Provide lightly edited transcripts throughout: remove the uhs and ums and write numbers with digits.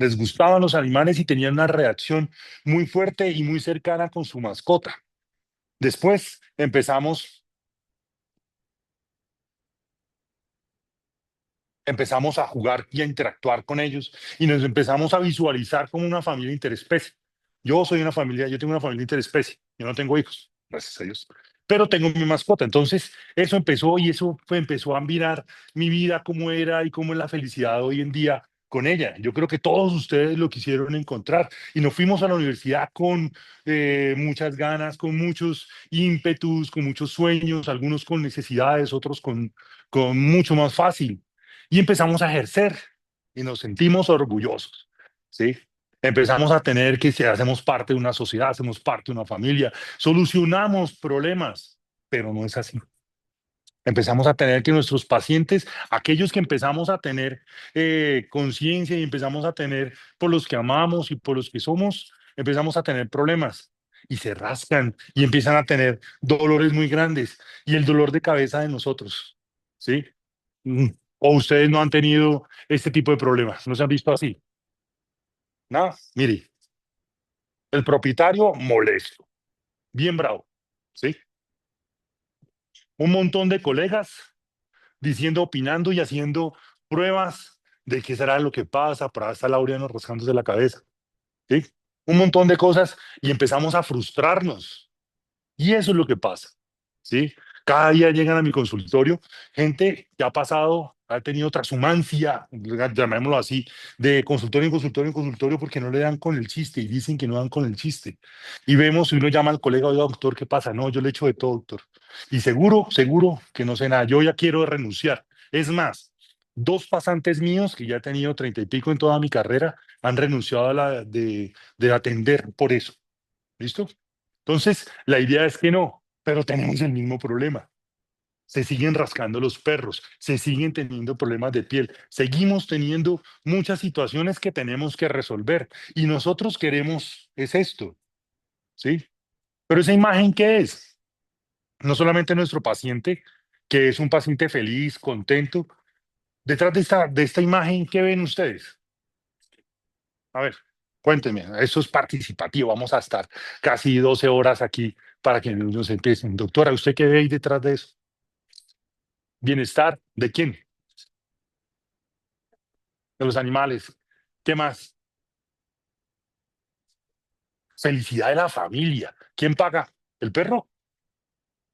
Les gustaban los animales y tenían una reacción muy fuerte y muy cercana con su mascota. Después empezamos a jugar y a interactuar con ellos y nos empezamos a visualizar como una familia interespecie. Yo tengo una familia interespecie, yo no tengo hijos, gracias a Dios, pero tengo mi mascota. Entonces, eso empezó y empezó a mirar mi vida, cómo era y cómo es la felicidad hoy en día con ella. Yo creo que todos ustedes lo quisieron encontrar y nos fuimos a la universidad con muchas ganas, con muchos ímpetus, con muchos sueños, algunos con necesidades, otros con mucho más fácil y empezamos a ejercer y nos sentimos orgullosos, ¿sí? Empezamos a tener que si hacemos parte de una sociedad, hacemos parte de una familia, solucionamos problemas, pero no es así. Empezamos a tener que nuestros pacientes, aquellos que empezamos a tener conciencia y empezamos a tener por los que amamos y por los que somos, empezamos a tener problemas y se rascan y empiezan a tener dolores muy grandes y el dolor de cabeza de nosotros, ¿sí? Mm, ¿O ustedes no han tenido este tipo de problemas? ¿No se han visto así? Nada. Mire, el propietario molesto, bien bravo, ¿sí? Un montón de colegas diciendo, opinando y haciendo pruebas de qué será lo que pasa, por ahí está Laureano rascándose la cabeza, ¿sí? Un montón de cosas y empezamos a frustrarnos. Y eso es lo que pasa, ¿sí? Cada día llegan a mi consultorio gente que ha pasado, ha tenido transhumancia, llamémoslo así, de consultorio en consultorio en consultorio porque no le dan con el chiste y dicen que no dan con el chiste. Y vemos y uno llama al colega, oiga, doctor, ¿qué pasa? No, yo le echo de todo, doctor. Y seguro que no sé nada. Yo ya quiero renunciar. Es más, dos pasantes míos, que ya he tenido 30 y pico en toda mi carrera, han renunciado de atender por eso. ¿Listo? Entonces, la idea es que no, pero tenemos el mismo problema. Se siguen rascando los perros, se siguen teniendo problemas de piel, seguimos teniendo muchas situaciones que tenemos que resolver y nosotros queremos es esto, ¿sí? Pero esa imagen, ¿qué es? No solamente nuestro paciente, que es un paciente feliz, contento, detrás de esta imagen, ¿qué ven ustedes? A ver, cuéntenme, eso es participativo, vamos a estar casi 12 horas aquí para que nos empiecen. Doctora, ¿usted qué ve ahí detrás de eso? Bienestar, ¿de quién? De los animales. ¿Qué más? Felicidad de la familia. ¿Quién paga? ¿El perro?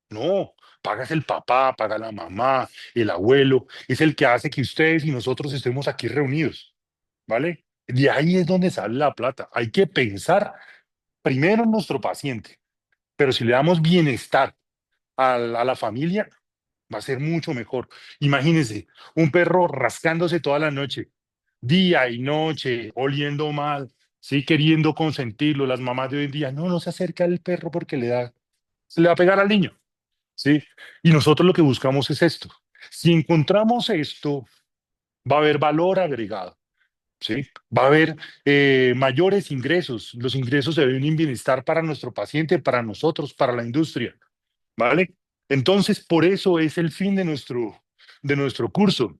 No, pagas el papá, paga la mamá, el abuelo, es el que hace que ustedes y nosotros estemos aquí reunidos, ¿vale? De ahí es donde sale la plata. Hay que pensar primero en nuestro paciente, pero si le damos bienestar a la familia, va a ser mucho mejor. Imagínense, un perro rascándose toda la noche, día y noche, oliendo mal, sí, queriendo consentirlo. Las mamás de hoy en día, no, no se acerca al perro porque se le va a pegar al niño, sí. Y nosotros lo que buscamos es esto. Si encontramos esto, va a haber valor agregado, sí. Va a haber mayores ingresos. Los ingresos se ven en bienestar para nuestro paciente, para nosotros, para la industria. ¿Vale? Entonces, por eso es el fin de nuestro curso.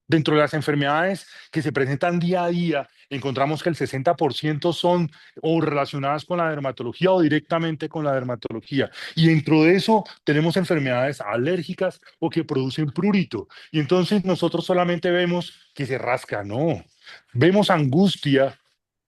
Dentro de las enfermedades que se presentan día a día, encontramos que el 60% son o relacionadas con la dermatología o directamente con la dermatología. Y dentro de eso tenemos enfermedades alérgicas o que producen prurito. Y entonces nosotros solamente vemos que se rasca, no. Vemos angustia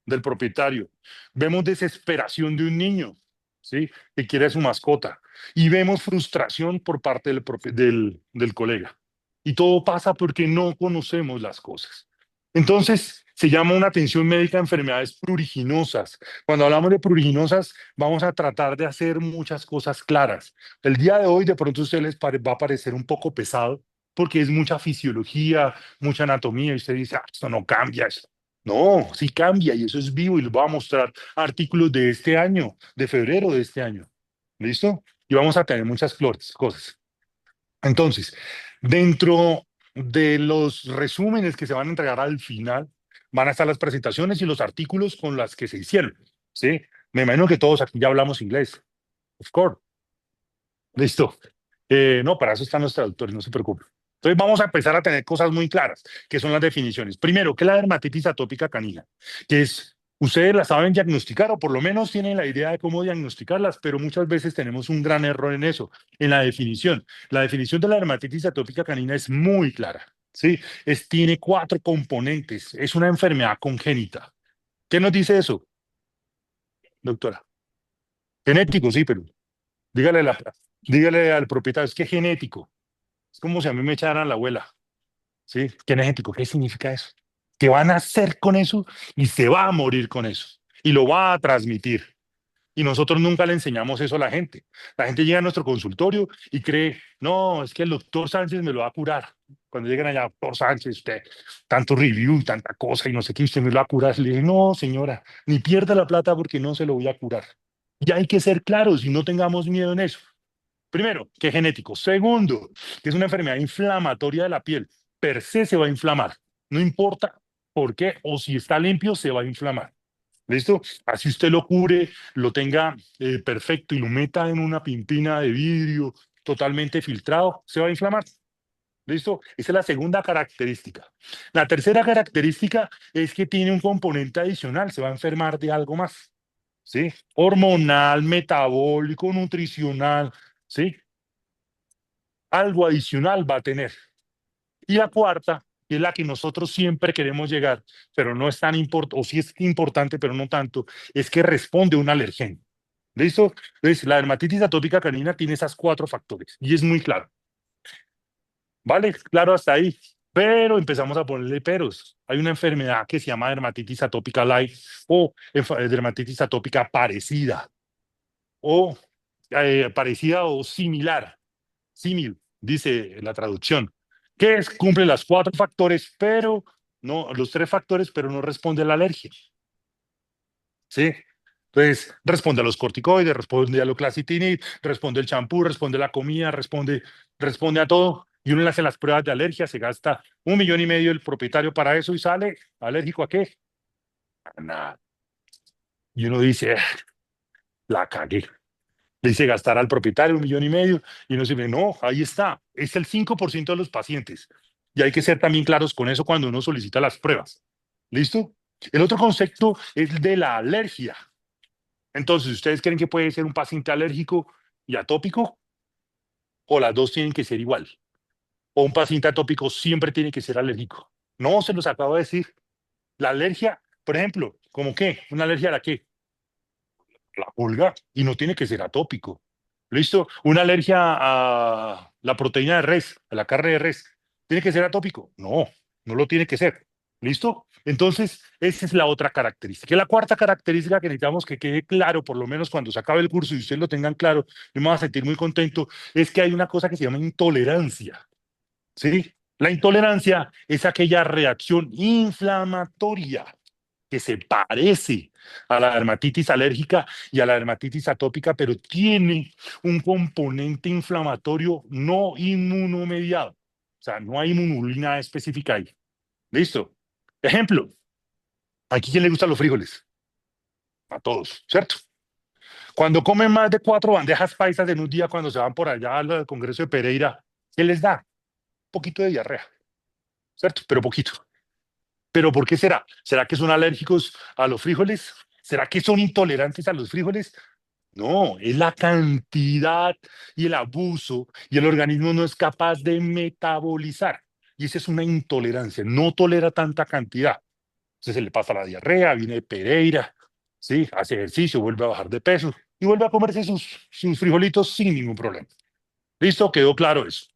del propietario, vemos desesperación de un niño, ¿sí? Que quiere a su mascota, y vemos frustración por parte del colega. Y todo pasa porque no conocemos las cosas. Entonces, se llama una atención médica a enfermedades pruriginosas. Cuando hablamos de pruriginosas, vamos a tratar de hacer muchas cosas claras. El día de hoy, de pronto, a ustedes va a parecer un poco pesado, porque es mucha fisiología, mucha anatomía, y usted dice, ah, esto no cambia, esto. No, sí cambia y eso es vivo y les voy a mostrar artículos de este año, de febrero de este año. ¿Listo? Y vamos a tener muchas cosas. Entonces, dentro de los resúmenes que se van a entregar al final, van a estar las presentaciones y los artículos con las que se hicieron. ¿Sí? Me imagino que todos aquí ya hablamos inglés. Of course. Listo. No, para eso están los traductores, no se preocupen. Entonces vamos a empezar a tener cosas muy claras, que son las definiciones. Primero, ¿qué es la dermatitis atópica canina? Que es, ustedes la saben diagnosticar o por lo menos tienen la idea de cómo diagnosticarlas, pero muchas veces tenemos un gran error en eso, en la definición. La definición de la dermatitis atópica canina es muy clara, ¿sí? Tiene cuatro componentes, es una enfermedad congénita. ¿Qué nos dice eso, doctora? Genético, sí, pero dígale, dígale al propietario, es que es genético. Es como si a mí me echaran la abuela. ¿Sí? Genético, ¿qué significa eso? Que va a nacer con eso y se va a morir con eso y lo va a transmitir. Y nosotros nunca le enseñamos eso a la gente. La gente llega a nuestro consultorio y cree, no, es que el doctor Sánchez me lo va a curar. Cuando llegan allá, doctor Sánchez, usted, tanto review, tanta cosa y no sé qué, usted me lo va a curar. Le dije, no, señora, ni pierda la plata porque no se lo voy a curar. Y hay que ser claros y no tengamos miedo en eso. Primero, que es genético. Segundo, que es una enfermedad inflamatoria de la piel. Per se se va a inflamar. No importa por qué o si está limpio, se va a inflamar. ¿Listo? Así usted lo cure, lo tenga perfecto y lo meta en una pimpina de vidrio totalmente filtrado, se va a inflamar. ¿Listo? Esa es la segunda característica. La tercera característica es que tiene un componente adicional, se va a enfermar de algo más. ¿Sí? Hormonal, metabólico, nutricional. ¿Sí? Algo adicional va a tener. Y la cuarta, que es la que nosotros siempre queremos llegar, pero no es tan importante, o sí es importante, pero no tanto, es que responde a un alergén. ¿Listo? Entonces, la dermatitis atópica canina tiene esas cuatro factores y es muy claro. ¿Vale? Claro hasta ahí. Pero empezamos a ponerle peros. Hay una enfermedad que se llama dermatitis atópica light o dermatitis atópica parecida o parecida o similar. Símil, dice la traducción, que es, cumple las cuatro factores, pero no, los tres factores, pero no responde a la alergia. ¿Sí? Entonces, responde a los corticoides, responde a lo clacitinib, responde el champú, responde a la comida, responde a todo. Y uno le hace las pruebas de alergia, se gasta 1,5 millones el propietario para eso y sale alérgico a qué? A nada. Y uno dice, la cagué. Le hice gastar al propietario 1,5 millones y uno dice, no, ahí está, es el 5% de los pacientes. Y hay que ser también claros con eso cuando uno solicita las pruebas. ¿Listo? El otro concepto es de la alergia. Entonces, ¿ustedes creen que puede ser un paciente alérgico y atópico? ¿O las dos tienen que ser igual? ¿O un paciente atópico siempre tiene que ser alérgico? No, se los acabo de decir. La alergia, por ejemplo, ¿cómo qué? ¿Una alergia a la qué? La pulga y no tiene que ser atópico. ¿Listo? Una alergia a la proteína de res, a la carne de res, ¿tiene que ser atópico? No, no lo tiene que ser. ¿Listo? Entonces, esa es la otra característica. Y la cuarta característica que necesitamos que quede claro, por lo menos cuando se acabe el curso y ustedes lo tengan claro, yo me voy a sentir muy contento, es que hay una cosa que se llama intolerancia. ¿Sí? La intolerancia es aquella reacción inflamatoria que se parece a la dermatitis alérgica y a la dermatitis atópica, pero tiene un componente inflamatorio no inmunomediado. O sea, no hay inmunolina específica ahí. ¿Listo? Ejemplo, ¿aquí quién le gustan los frijoles? A todos, ¿cierto? Cuando comen más de 4 bandejas paisas en un día, cuando se van por allá al Congreso de Pereira, ¿qué les da? Un poquito de diarrea, ¿cierto? Pero poquito. ¿Pero por qué será? ¿Será que son alérgicos a los frijoles? ¿Será que son intolerantes a los frijoles? No, es la cantidad y el abuso y el organismo no es capaz de metabolizar. Y esa es una intolerancia, no tolera tanta cantidad. Entonces se le pasa la diarrea, viene de Pereira, ¿sí? Hace ejercicio, vuelve a bajar de peso y vuelve a comerse sus frijolitos sin ningún problema. ¿Listo? Quedó claro eso.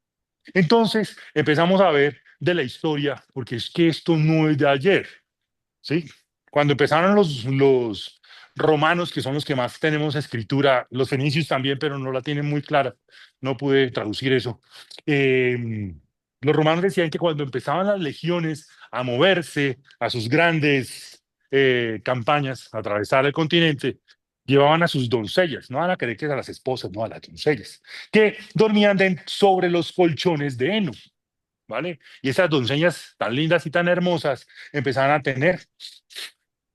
Entonces empezamos a ver de la historia, porque es que esto no es de ayer. ¿Sí? Cuando empezaron los romanos, que son los que más tenemos escritura, los fenicios también, pero no la tienen muy clara, no pude traducir eso. Los romanos decían que cuando empezaban las legiones a moverse a sus grandes campañas, a atravesar el continente, llevaban a sus doncellas, no van a creer que a las esposas, no a las doncellas, que dormían sobre los colchones de heno. ¿Vale? Y esas doncellas tan lindas y tan hermosas empezaron a tener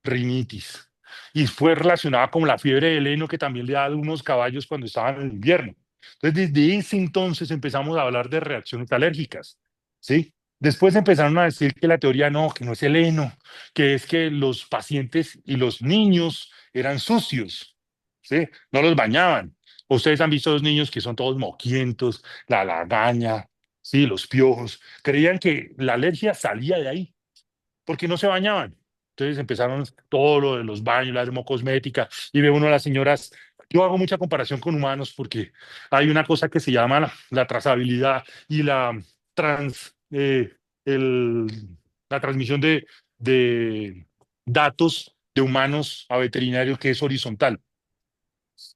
rinitis. Y fue relacionada con la fiebre del heno que también le da a algunos caballos cuando estaban en el invierno. Entonces, desde ese entonces empezamos a hablar de reacciones alérgicas. ¿sí? Después empezaron a decir que la teoría no, que no es el heno, que es que los pacientes y los niños eran sucios, ¿sí? No los bañaban. Ustedes han visto a los niños que son todos moquientos, la lagaña, ¿sí? Los piojos. Creían que la alergia salía de ahí porque no se bañaban. Entonces empezaron todo lo de los baños, la dermocosmética, y ve uno a las señoras. Yo hago mucha comparación con humanos porque hay una cosa que se llama la trazabilidad y trans, eh, el- la transmisión de datos de humanos a veterinarios que es horizontal.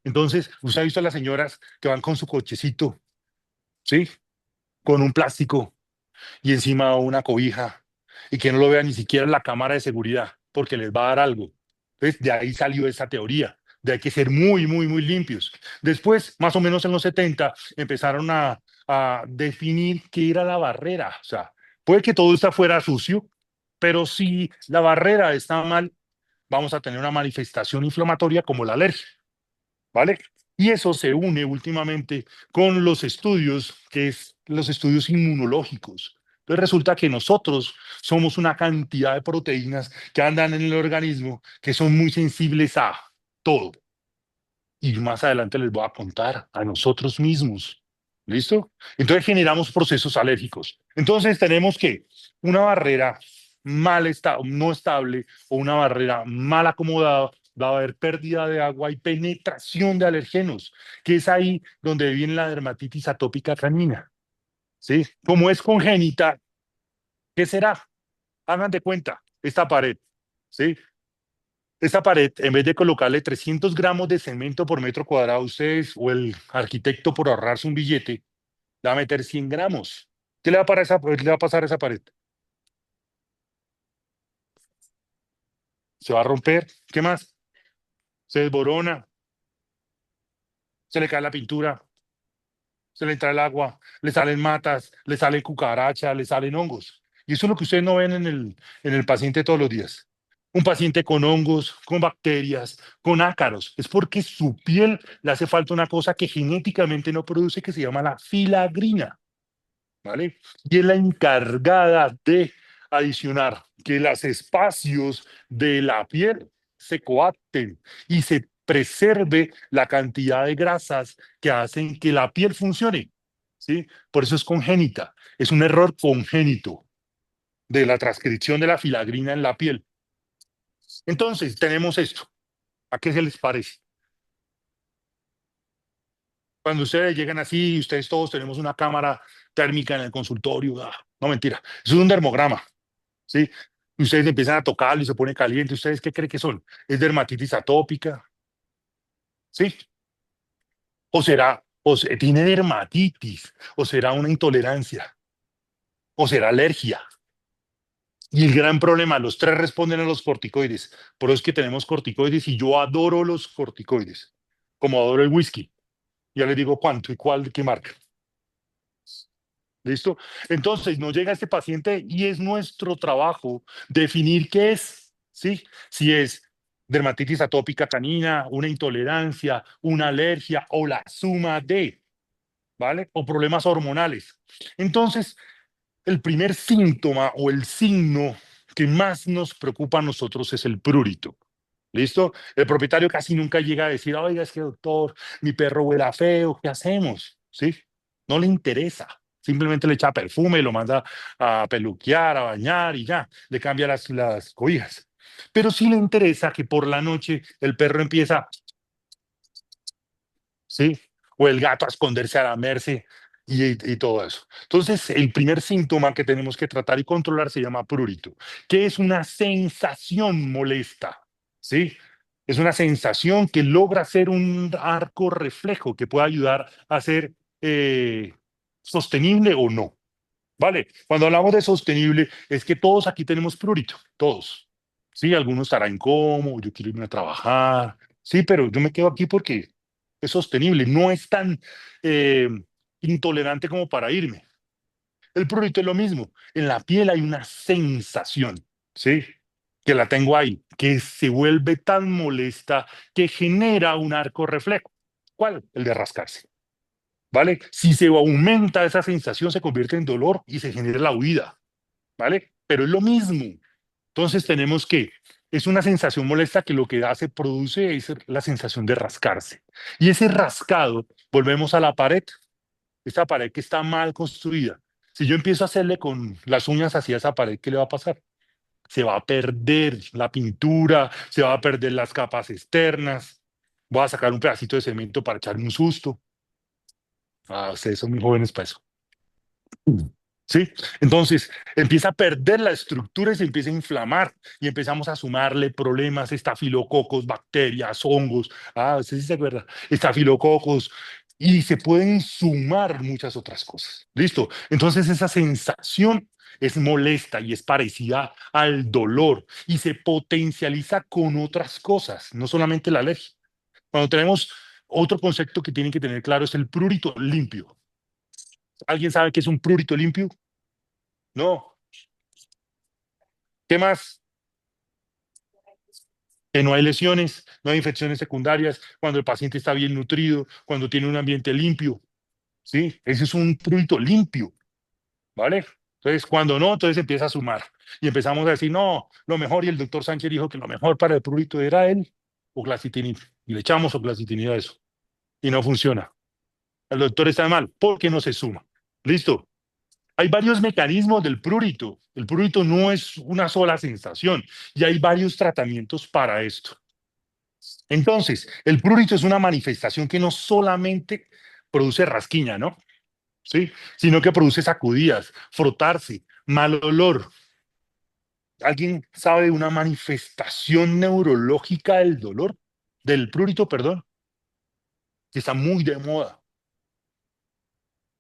Entonces, usted ha visto a las señoras que van con su cochecito, ¿sí? Con un plástico y encima una cobija y que no lo vea ni siquiera la cámara de seguridad porque les va a dar algo. Entonces, de ahí salió esa teoría, de hay que ser muy, muy, muy limpios. Después, más o menos en los 70 empezaron a definir qué era la barrera. O sea, puede que todo está fuera sucio, pero si la barrera está mal, vamos a tener una manifestación inflamatoria como la alergia. ¿Vale? Y eso se une últimamente con los estudios, que es los estudios inmunológicos. Entonces resulta que nosotros somos una cantidad de proteínas que andan en el organismo que son muy sensibles a todo. Y más adelante les voy a contar a nosotros mismos. ¿Listo? Entonces generamos procesos alérgicos. Entonces tenemos que una barrera no estable o una barrera mal acomodada, va a haber pérdida de agua y penetración de alergenos, que es ahí donde viene la dermatitis atópica canina. ¿Sí? Como es congénita, ¿qué será? Hagan de cuenta, esta pared. ¿Sí? Esta pared, en vez de colocarle 300 gramos de cemento por metro cuadrado, ustedes o el arquitecto por ahorrarse un billete, le va a meter 100 gramos. ¿Qué le va a pasar a esa pared? Se va a romper. ¿Qué más? Se desborona, se le cae la pintura, se le entra el agua, le salen matas, le salen cucarachas, le salen hongos. Y eso es lo que ustedes no ven en el paciente todos los días. Un paciente con hongos, con bacterias, con ácaros. Es porque su piel le hace falta una cosa que genéticamente no produce, que se llama la filagrina. ¿Vale? Y es la encargada de adicionar que los espacios de la piel se coapten y se preserve la cantidad de grasas que hacen que la piel funcione, ¿sí? Por eso es congénita, es un error congénito de la transcripción de la filagrina en la piel. Entonces, tenemos esto. ¿A qué se les parece? Cuando ustedes llegan así, ustedes todos tenemos una cámara térmica en el consultorio. No, mentira. Eso es un dermograma. ¿Sí? Y ustedes empiezan a tocarlo y se pone caliente. ¿Ustedes qué creen que son? ¿Es dermatitis atópica? ¿Sí? ¿Tiene dermatitis? ¿O será una intolerancia? ¿O será alergia? Y el gran problema, los tres responden a los corticoides. Por eso es que tenemos corticoides y yo adoro los corticoides, como adoro el whisky. Ya les digo cuánto y cuál, qué marca. ¿Listo? Entonces, nos llega este paciente y es nuestro trabajo definir qué es, ¿sí? Si es dermatitis atópica canina, una intolerancia, una alergia o la suma de, ¿vale? O problemas hormonales. Entonces, el primer síntoma o el signo que más nos preocupa a nosotros es el prurito. ¿Listo? El propietario casi nunca llega a decir, oiga, es que doctor, mi perro huele a feo, ¿qué hacemos? ¿Sí? No le interesa. Simplemente le echa perfume, lo manda a peluquear, a bañar y ya, le cambia las cobijas. Pero sí le interesa que por la noche el perro empieza, ¿sí? O el gato a esconderse a lamerse y todo eso. Entonces, el primer síntoma que tenemos que tratar y controlar se llama prurito, que es una sensación molesta, ¿sí? Es una sensación que logra ser un arco reflejo que puede ayudar a ser sostenible o no. ¿Vale? Cuando hablamos de sostenible, es que todos aquí tenemos prurito, todos. Sí, algunos estarán incómodos, yo quiero irme a trabajar. Sí, pero yo me quedo aquí porque es sostenible, no es tan eh, intolerante como para irme. El prurito es lo mismo. En la piel hay una sensación, ¿sí? Que la tengo ahí, que se vuelve tan molesta que genera un arco reflejo. ¿Cuál? El de rascarse. ¿vale? Si se aumenta esa sensación, se convierte en dolor y se genera la huida, ¿vale? Pero es lo mismo. Entonces tenemos que, es una sensación molesta que lo que hace, produce es la sensación de rascarse. Y ese rascado, volvemos a la pared, esa pared que está mal construida. Si yo empiezo a hacerle con las uñas hacia esa pared, ¿qué le va a pasar? Se va a perder la pintura, se va a perder las capas externas. Voy a sacar un pedacito de cemento para echarme un susto. Ah, ustedes son muy jóvenes para eso. ¿Sí? Entonces empieza a perder la estructura y se empieza a inflamar y empezamos a sumarle problemas, estafilococos, bacterias, hongos, usted sí se acuerda, estafilococos, y se pueden sumar muchas otras cosas. ¿Listo? Entonces esa sensación es molesta y es parecida al dolor y se potencializa con otras cosas, no solamente la alergia. Cuando tenemos otro concepto que tienen que tener claro es el prurito limpio. ¿Alguien sabe qué es un prurito limpio? No. ¿Qué más? Que no hay lesiones, no hay infecciones secundarias, cuando el paciente está bien nutrido, cuando tiene un ambiente limpio, ¿sí? Ese es un prurito limpio, ¿vale? Entonces, cuando no, entonces empieza a sumar. Y empezamos a decir, no, lo mejor, y el doctor Sánchez dijo que lo mejor para el prurito era el oclazitinin. Y le echamos oclazitinin a eso. Y no funciona. El doctor está mal, porque no se suma. ¿Listo? Hay varios mecanismos del prurito. El prurito no es una sola sensación y hay varios tratamientos para esto. Entonces, el prurito es una manifestación que no solamente produce rasquiña, ¿no? Sí, sino que produce sacudidas, frotarse, mal olor. ¿Alguien sabe de una manifestación neurológica del dolor? Del prurito, perdón, que está muy de moda.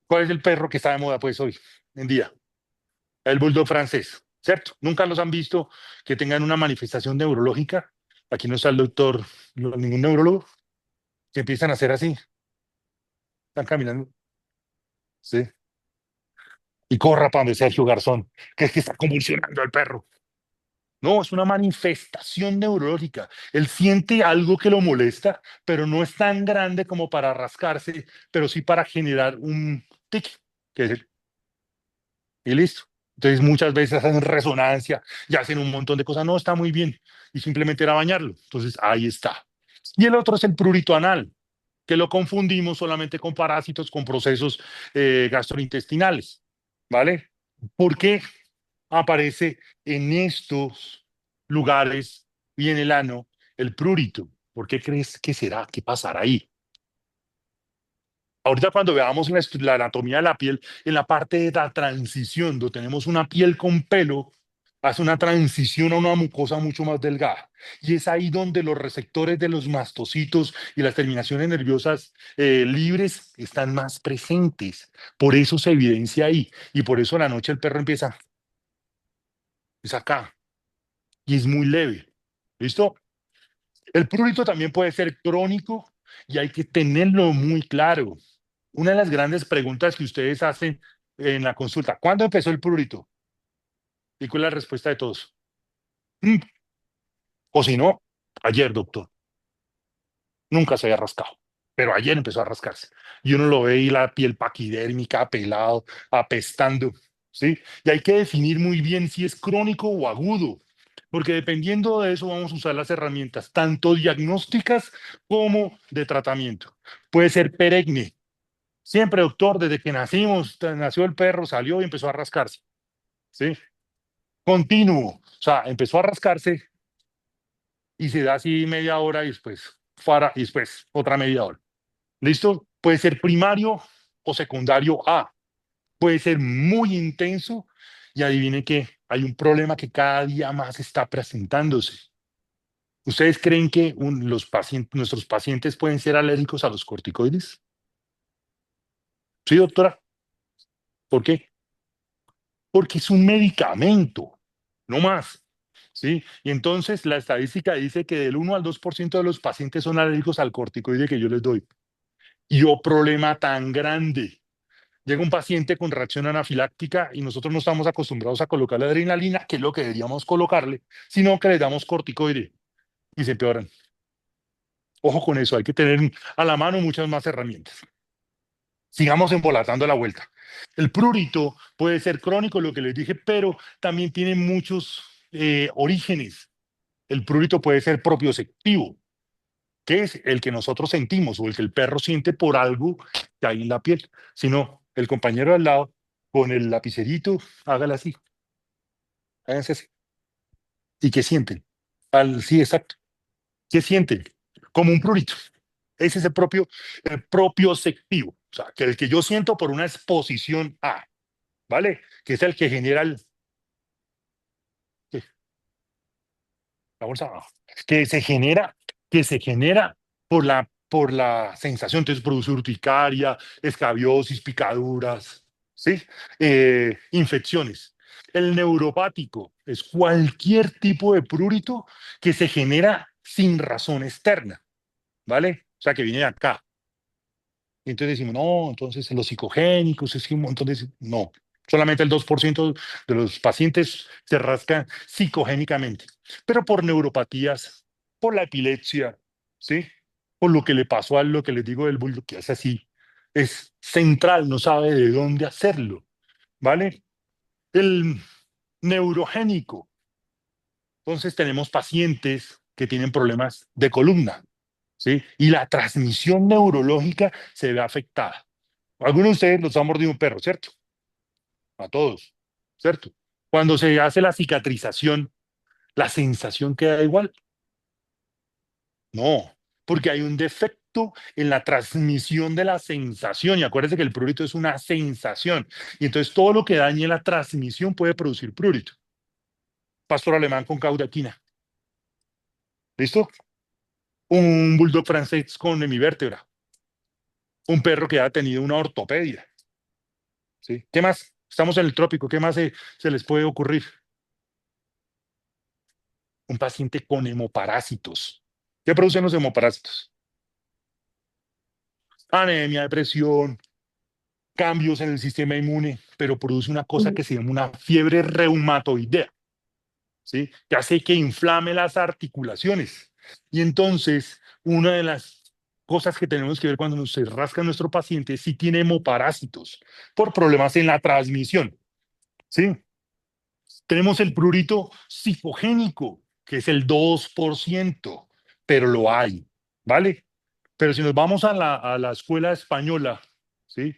¿Cuál es el perro que está de moda, pues, hoy en día? El bulldog francés, ¿cierto? Nunca los han visto que tengan una manifestación neurológica. Aquí no está el doctor, ningún neurólogo, que empiezan a hacer así, están caminando, sí, y corra para donde Sergio Garzón, que es que está convulsionando al perro. No, es una manifestación neurológica. Él siente algo que lo molesta, pero no es tan grande como para rascarse, pero sí para generar un tic, que es y listo. Entonces muchas veces hacen resonancia y hacen un montón de cosas. No, está muy bien. Y simplemente era bañarlo. Entonces ahí está. Y el otro es el prurito anal, que lo confundimos solamente con parásitos, con procesos gastrointestinales. ¿Vale? ¿Por qué aparece en estos lugares y en el ano el prurito? ¿Por qué crees que será? ¿Qué pasará ahí? Ahorita cuando veamos la anatomía de la piel, en la parte de la transición, donde tenemos una piel con pelo, hace una transición a una mucosa mucho más delgada. Y es ahí donde los receptores de los mastocitos y las terminaciones nerviosas libres están más presentes. Por eso se evidencia ahí. Y por eso a la noche el perro empieza, es acá. Y es muy leve. ¿Listo? El prurito también puede ser crónico y hay que tenerlo muy claro. Una de las grandes preguntas que ustedes hacen en la consulta, ¿cuándo empezó el prurito? ¿Y cuál es la respuesta de todos? "Mm", o si no, ayer, doctor, nunca se había rascado, pero ayer empezó a rascarse. Y uno lo ve y la piel paquidérmica, pelado, apestando, ¿sí? Y hay que definir muy bien si es crónico o agudo, porque dependiendo de eso vamos a usar las herramientas, tanto diagnósticas como de tratamiento. Puede ser perenne. Siempre, doctor, desde que nacimos, nació el perro, salió y empezó a rascarse, ¿sí? Continuo, o sea, empezó a rascarse y se da así media hora y después, para, y después otra media hora. ¿Listo? Puede ser primario o secundario A. Puede ser muy intenso y adivine que hay un problema que cada día más está presentándose. ¿Ustedes creen que nuestros pacientes pueden ser alérgicos a los corticoides? Sí, doctora. ¿Por qué? Porque es un medicamento, no más. ¿Sí? Y entonces la estadística dice que del 1 al 2% de los pacientes son alérgicos al corticoide que yo les doy. Y oh, problema tan grande. Llega un paciente con reacción anafiláctica y nosotros no estamos acostumbrados a colocarle adrenalina, que es lo que deberíamos colocarle, sino que le damos corticoide y se empeoran. Ojo con eso, hay que tener a la mano muchas más herramientas. Sigamos embolatando la vuelta. El prurito puede ser crónico, lo que les dije, pero también tiene muchos orígenes. El prurito puede ser propioceptivo, que es el que nosotros sentimos o el que el perro siente por algo que hay en la piel. Si no, el compañero al lado, con el lapicerito, hágale así, háganse así. ¿Y qué sienten? Sí, exacto. ¿Qué sienten? Como un prurito. Ese es el propioceptivo. O sea, que el que yo siento por una exposición a, ¿vale? Que es el que genera ¿qué? La bolsa abajo. Que se genera, que se genera por la sensación. Entonces produce urticaria, escabiosis, picaduras, ¿sí? Infecciones. El neuropático es cualquier tipo de prurito que se genera sin razón externa, ¿vale? O sea, que viene de acá. Y entonces decimos, no, entonces los psicogénicos, es que un montón de... No, solamente el 2% de los pacientes se rascan psicogénicamente, pero por neuropatías, por la epilepsia, ¿sí? Por lo que le pasó a lo que les digo del bulldog, que es así, es central, no sabe de dónde hacerlo, ¿vale? El neurogénico, entonces tenemos pacientes que tienen problemas de columna, ¿sí? Y la transmisión neurológica se ve afectada. Algunos de ustedes los han mordido un perro, ¿cierto? A todos, ¿cierto? Cuando se hace la cicatrización, la sensación queda igual. No, porque hay un defecto en la transmisión de la sensación. Y acuérdense que el prurito es una sensación. Y entonces todo lo que dañe la transmisión puede producir prurito. Pastor alemán con caudaquina. ¿Listo? Un bulldog francés con hemivértebra. Un perro que ha tenido una ortopedia. ¿Sí? ¿Qué más? Estamos en el trópico. ¿Qué más se les puede ocurrir? Un paciente con hemoparásitos. ¿Qué producen los hemoparásitos? Anemia, depresión, cambios en el sistema inmune, pero produce una cosa que se llama una fiebre reumatoidea, ¿sí? Que hace que inflame las articulaciones. Y entonces, una de las cosas que tenemos que ver cuando nos se rasca nuestro paciente es si tiene hemoparásitos por problemas en la transmisión, ¿sí? Tenemos el prurito psicogénico, que es el 2%, pero lo hay, ¿vale? Pero si nos vamos a la escuela española, ¿sí?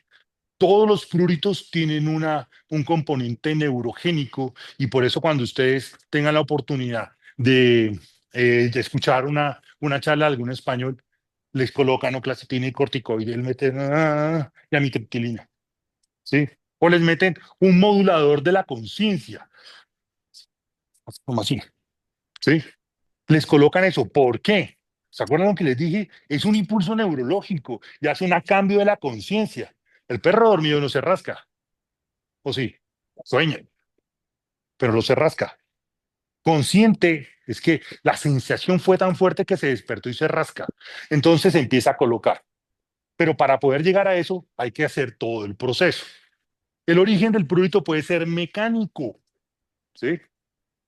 Todos los pruritos tienen un componente neurogénico y por eso cuando ustedes tengan la oportunidad de escuchar una charla de algún español, les colocan oclacitina y corticoide, les meten y amitriptilina, ¿sí? O les meten un modulador de la conciencia, como así, ¿sí? Les colocan eso. ¿Por qué? ¿Se acuerdan lo que les dije? Es un impulso neurológico y hace un cambio de la conciencia. El perro dormido no se rasca, o sí, sueña, pero no se rasca. Consciente es que la sensación fue tan fuerte que se despertó y se rasca. Entonces se empieza a colocar. Pero para poder llegar a eso hay que hacer todo el proceso. El origen del prurito puede ser mecánico, ¿sí?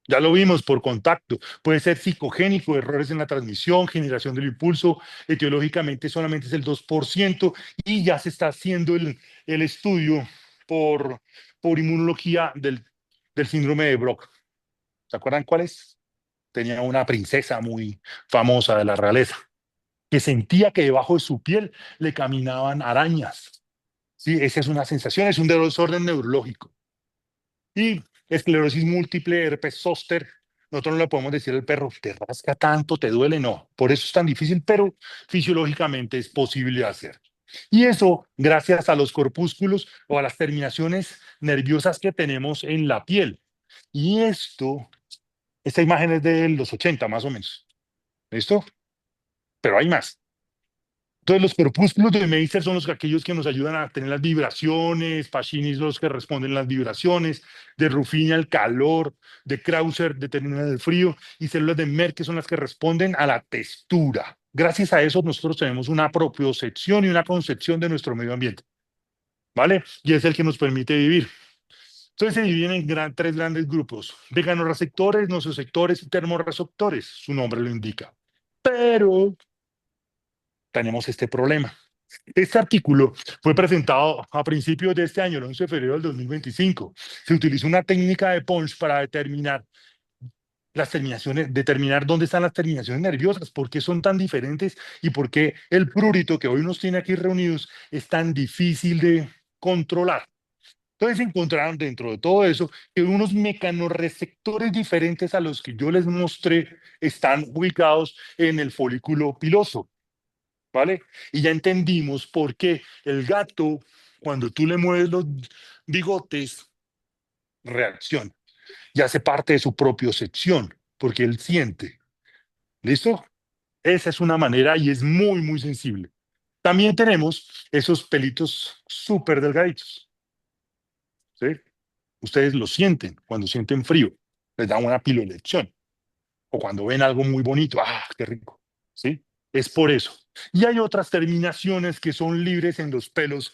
Ya lo vimos por contacto. Puede ser psicogénico, errores en la transmisión, generación del impulso. Etiológicamente solamente es el 2% y ya se está haciendo el estudio por, por inmunología del síndrome de Brock. ¿Se acuerdan cuál es? Tenía una princesa muy famosa de la realeza que sentía que debajo de su piel le caminaban arañas. Sí, esa es una sensación, es un desorden neurológico. Y esclerosis múltiple, herpes zóster, nosotros no le podemos decir al perro, te rasca tanto, te duele, no. Por eso es tan difícil, pero fisiológicamente es posible hacer. Y eso gracias a los corpúsculos o a las terminaciones nerviosas que tenemos en la piel. Y esta imagen es de los 80 más o menos. ¿Listo? Pero hay más. Entonces, los corpúsculos de Meister son aquellos que nos ayudan a tener las vibraciones, Pacini es los que responden las vibraciones, de Ruffini al calor, de Krauser determinan el frío, y células de Merck que son las que responden a la textura. Gracias a eso, nosotros tenemos una propiocepción y una concepción de nuestro medio ambiente, ¿vale? Y es el que nos permite vivir. Entonces se dividen en tres grandes grupos, veganoreceptores, nociceptores y termorreceptores, su nombre lo indica. Pero tenemos este problema. Este artículo fue presentado a principios de este año, el 11 de febrero del 2025. Se utilizó una técnica de Punch para determinar las terminaciones, determinar dónde están las terminaciones nerviosas, por qué son tan diferentes y por qué el prurito que hoy nos tiene aquí reunidos es tan difícil de controlar. Entonces encontraron dentro de todo eso que unos mecanorreceptores diferentes a los que yo les mostré están ubicados en el folículo piloso, ¿vale? Y ya entendimos por qué el gato, cuando tú le mueves los bigotes, reacciona y hace parte de su propiocepción, porque él siente. ¿Listo? Esa es una manera y es muy, muy sensible. También tenemos esos pelitos súper delgaditos, ¿sí? Ustedes lo sienten cuando sienten frío, les da una piloelección. O cuando ven algo muy bonito, ¡ah, qué rico! ¿Sí? Es por eso. Y hay otras terminaciones que son libres en los pelos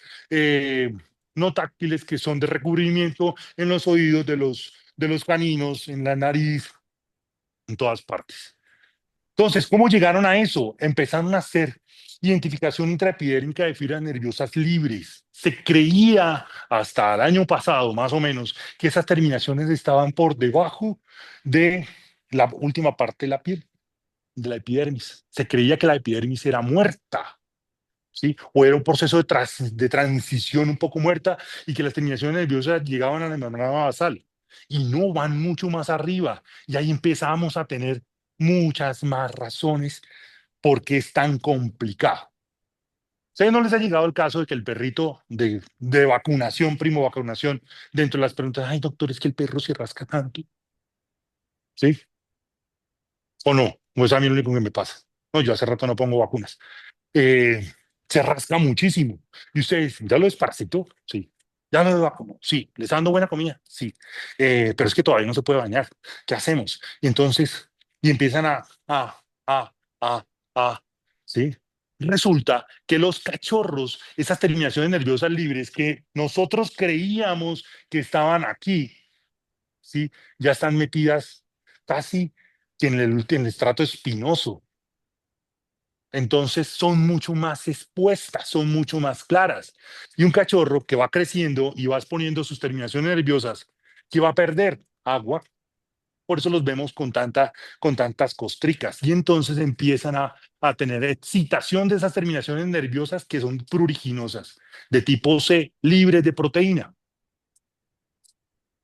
no táctiles, que son de recubrimiento en los oídos de los caninos, en la nariz, en todas partes. Entonces, ¿cómo llegaron a eso? Empezaron a hacer identificación intraepidérmica de fibras nerviosas libres. Se creía hasta el año pasado, más o menos, que esas terminaciones estaban por debajo de la última parte de la piel, de la epidermis. Se creía que la epidermis era muerta, ¿sí? O era un proceso de transición un poco muerta y que las terminaciones nerviosas llegaban a la membrana basal y no van mucho más arriba. Y ahí empezamos a tener muchas más razones por qué es tan complicado. ¿A ustedes no les ha llegado el caso de que el perrito de vacunación, primo vacunación, dentro de las preguntas, ay doctor, es que el perro se rasca tanto? ¿Sí? ¿O no? No es a mí lo único que me pasa. No, yo hace rato no pongo vacunas. eh, Se rasca muchísimo. Y ustedes, ¿ya lo desparasitó? Sí. ¿Ya lo vacunó? Sí. ¿Le está dando buena comida? Sí. Pero es que todavía no se puede bañar. ¿Qué hacemos? Y entonces, y empiezan a, a, ¿sí? Resulta que los cachorros, esas terminaciones nerviosas libres que nosotros creíamos que estaban aquí, ¿sí? Ya están metidas casi que en el estrato espinoso. Entonces son mucho más expuestas, son mucho más claras. Y un cachorro que va creciendo y va exponiendo sus terminaciones nerviosas, que va a perder agua, por eso los vemos con tantas costricas. Y entonces empiezan a tener excitación de esas terminaciones nerviosas que son pruriginosas, de tipo C, libres de proteína.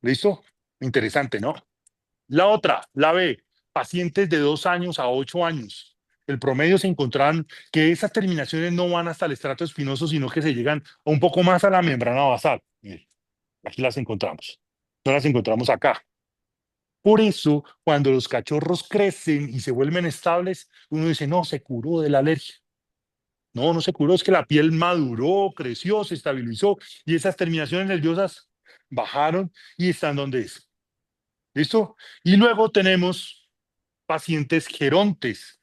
¿Listo? Interesante, ¿no? La otra, la B, pacientes de 2 años a 8 años. El promedio se encontraban que esas terminaciones no van hasta el estrato espinoso, sino que se llegan un poco más a la membrana basal. Miren, aquí las encontramos. No las encontramos acá. Por eso, cuando los cachorros crecen y se vuelven estables, uno dice, no, se curó de la alergia. No, no se curó, es que la piel maduró, creció, se estabilizó y esas terminaciones nerviosas bajaron y están donde es. ¿Listo? Y luego tenemos pacientes gerontes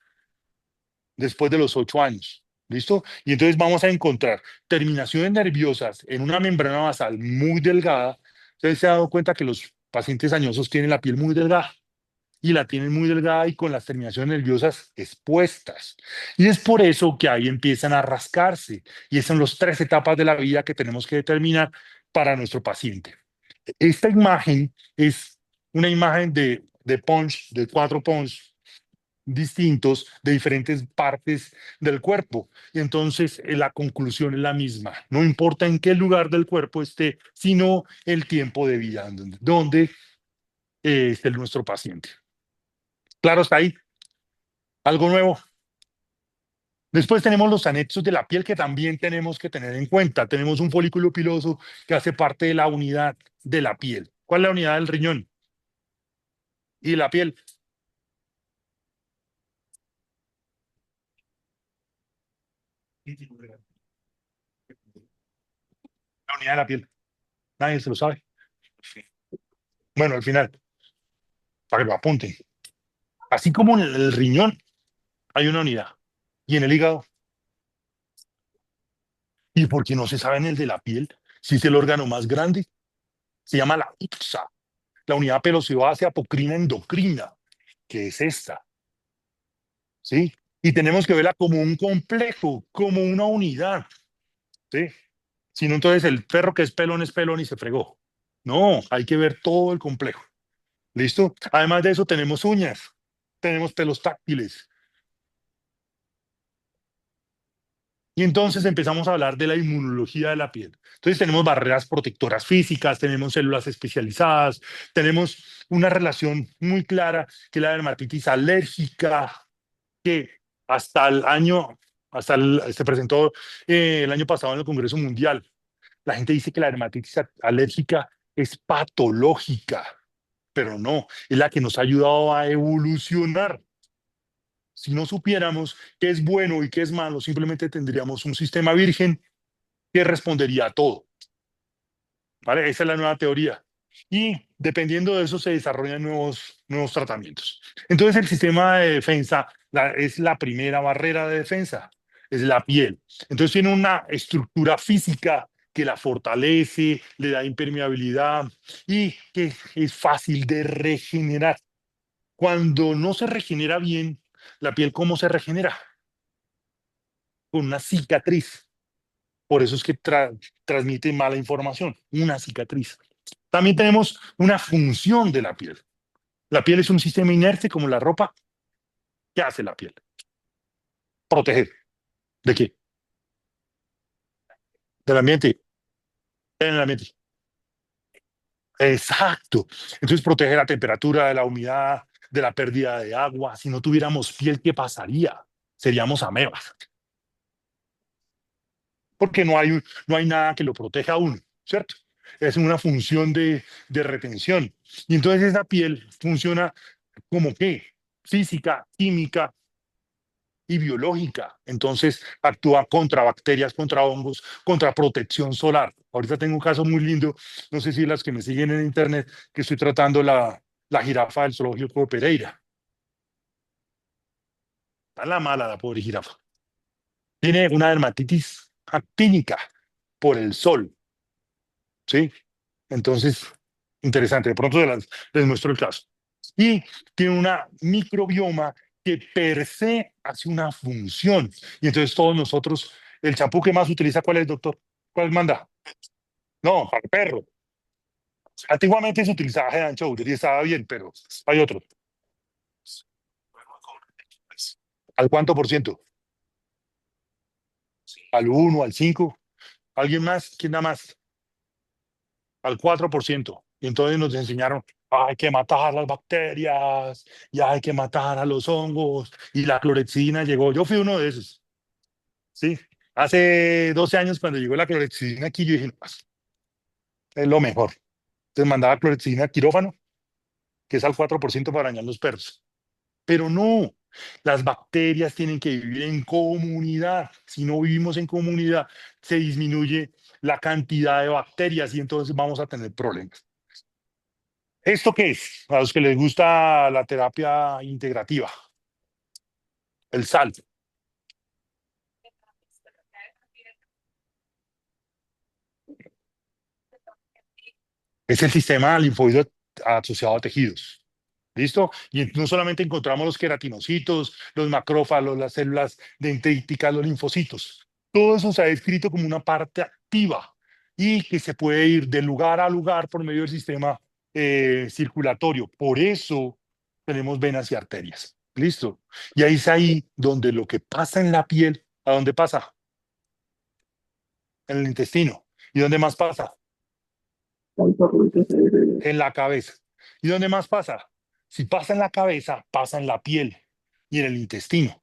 después de los 8 años. ¿Listo? Y entonces vamos a encontrar terminaciones nerviosas en una membrana basal muy delgada. Ustedes se han dado cuenta que los pacientes añosos tienen la piel muy delgada y la tienen muy delgada y con las terminaciones nerviosas expuestas. Y es por eso que ahí empiezan a rascarse. Y esas son las 3 etapas de la vida que tenemos que determinar para nuestro paciente. Esta imagen es una imagen de punch, de 4 punch distintos de diferentes partes del cuerpo. Y entonces la conclusión es la misma. No importa en qué lugar del cuerpo esté, sino el tiempo de vida donde esté nuestro paciente. Claro, está ahí. Algo nuevo. Después tenemos los anexos de la piel que también tenemos que tener en cuenta. Tenemos un folículo piloso que hace parte de la unidad de la piel. ¿Cuál es la unidad del riñón? Y la piel. La unidad de la piel. Nadie se lo sabe. Bueno, al final, para que lo apunten. Así como en el riñón hay una unidad. Y en el hígado. ¿Y por qué no se sabe en el de la piel? Si es el órgano más grande. Se llama la UPSA, la unidad pelosebácea apocrina endocrina, que es esta. ¿Sí? Y tenemos que verla como un complejo, como una unidad. ¿sí? Sino entonces el perro que es pelón y se fregó. No, hay que ver todo el complejo. ¿Listo? Además de eso, tenemos uñas, tenemos pelos táctiles. Y entonces empezamos a hablar de la inmunología de la piel. Entonces tenemos barreras protectoras físicas, tenemos células especializadas, tenemos una relación muy clara que la dermatitis alérgica, que hasta el año, se presentó el año pasado en el Congreso Mundial. La gente dice que la dermatitis alérgica es patológica, pero no, es la que nos ha ayudado a evolucionar. Si no supiéramos qué es bueno y qué es malo, simplemente tendríamos un sistema virgen que respondería a todo. ¿Vale? Esa es la nueva teoría. Y dependiendo de eso se desarrollan nuevos tratamientos. Entonces el sistema de defensa es la primera barrera de defensa, es la piel. Entonces tiene una estructura física que la fortalece, le da impermeabilidad y que es fácil de regenerar. Cuando no se regenera bien, la piel, ¿cómo se regenera? Con una cicatriz. Por eso es que transmite mala información, una cicatriz. También tenemos una función de la piel. La piel es un sistema inerte como la ropa. ¿Qué hace la piel? Proteger. ¿De qué? Del ambiente. En el ambiente. Exacto. Entonces protege la temperatura, de la humedad, de la pérdida de agua. Si no tuviéramos piel, ¿qué pasaría? Seríamos amebas. Porque no hay nada que lo proteja a uno, ¿cierto? Es una función de retención. Y entonces esa piel funciona como qué? Física, química y biológica. Entonces actúa contra bacterias, contra hongos, contra protección solar. Ahorita tengo un caso muy lindo, no sé si las que me siguen en internet, que estoy tratando la jirafa del zoológico de Pereira. Está la mala la pobre jirafa. Tiene una dermatitis actínica por el sol, ¿sí? Entonces, interesante. De pronto les muestro el caso. Y tiene una microbioma que per se hace una función. Y entonces todos nosotros, el champú que más utiliza, ¿cuál es, doctor? ¿Cuál manda? No, para el perro. Antiguamente se utilizaba Head and Shoulders y estaba bien, pero hay otro. ¿Al cuánto por ciento? ¿Al uno, al 5? ¿Alguien más? ¿Quién da más? Al 4%. Y entonces nos enseñaron, hay que matar las bacterias, y hay que matar a los hongos, y la clorexidina llegó. Yo fui uno de esos, ¿sí? Hace 12 años cuando llegó la clorexidina aquí, yo dije, no, pues, es lo mejor. Entonces mandaba clorexidina a quirófano, que es al 4% para dañar los perros. Pero no, las bacterias tienen que vivir en comunidad. Si no vivimos en comunidad, se disminuye la cantidad de bacterias y entonces vamos a tener problemas. ¿Esto qué es? A los que les gusta la terapia integrativa, el SAL. Es el sistema linfoide asociado a tejidos. ¿Listo? Y no solamente encontramos los queratinocitos, los macrófagos, las células dendríticas, los linfocitos. Todo eso se ha descrito como una parte activa y que se puede ir de lugar a lugar por medio del sistema circulatorio. Por eso tenemos venas y arterias. ¿Listo? Y ahí es ahí donde lo que pasa en la piel, ¿a dónde pasa? En el intestino. ¿Y dónde más pasa? En la cabeza. ¿Y dónde más pasa? Si pasa en la cabeza, pasa en la piel y en el intestino.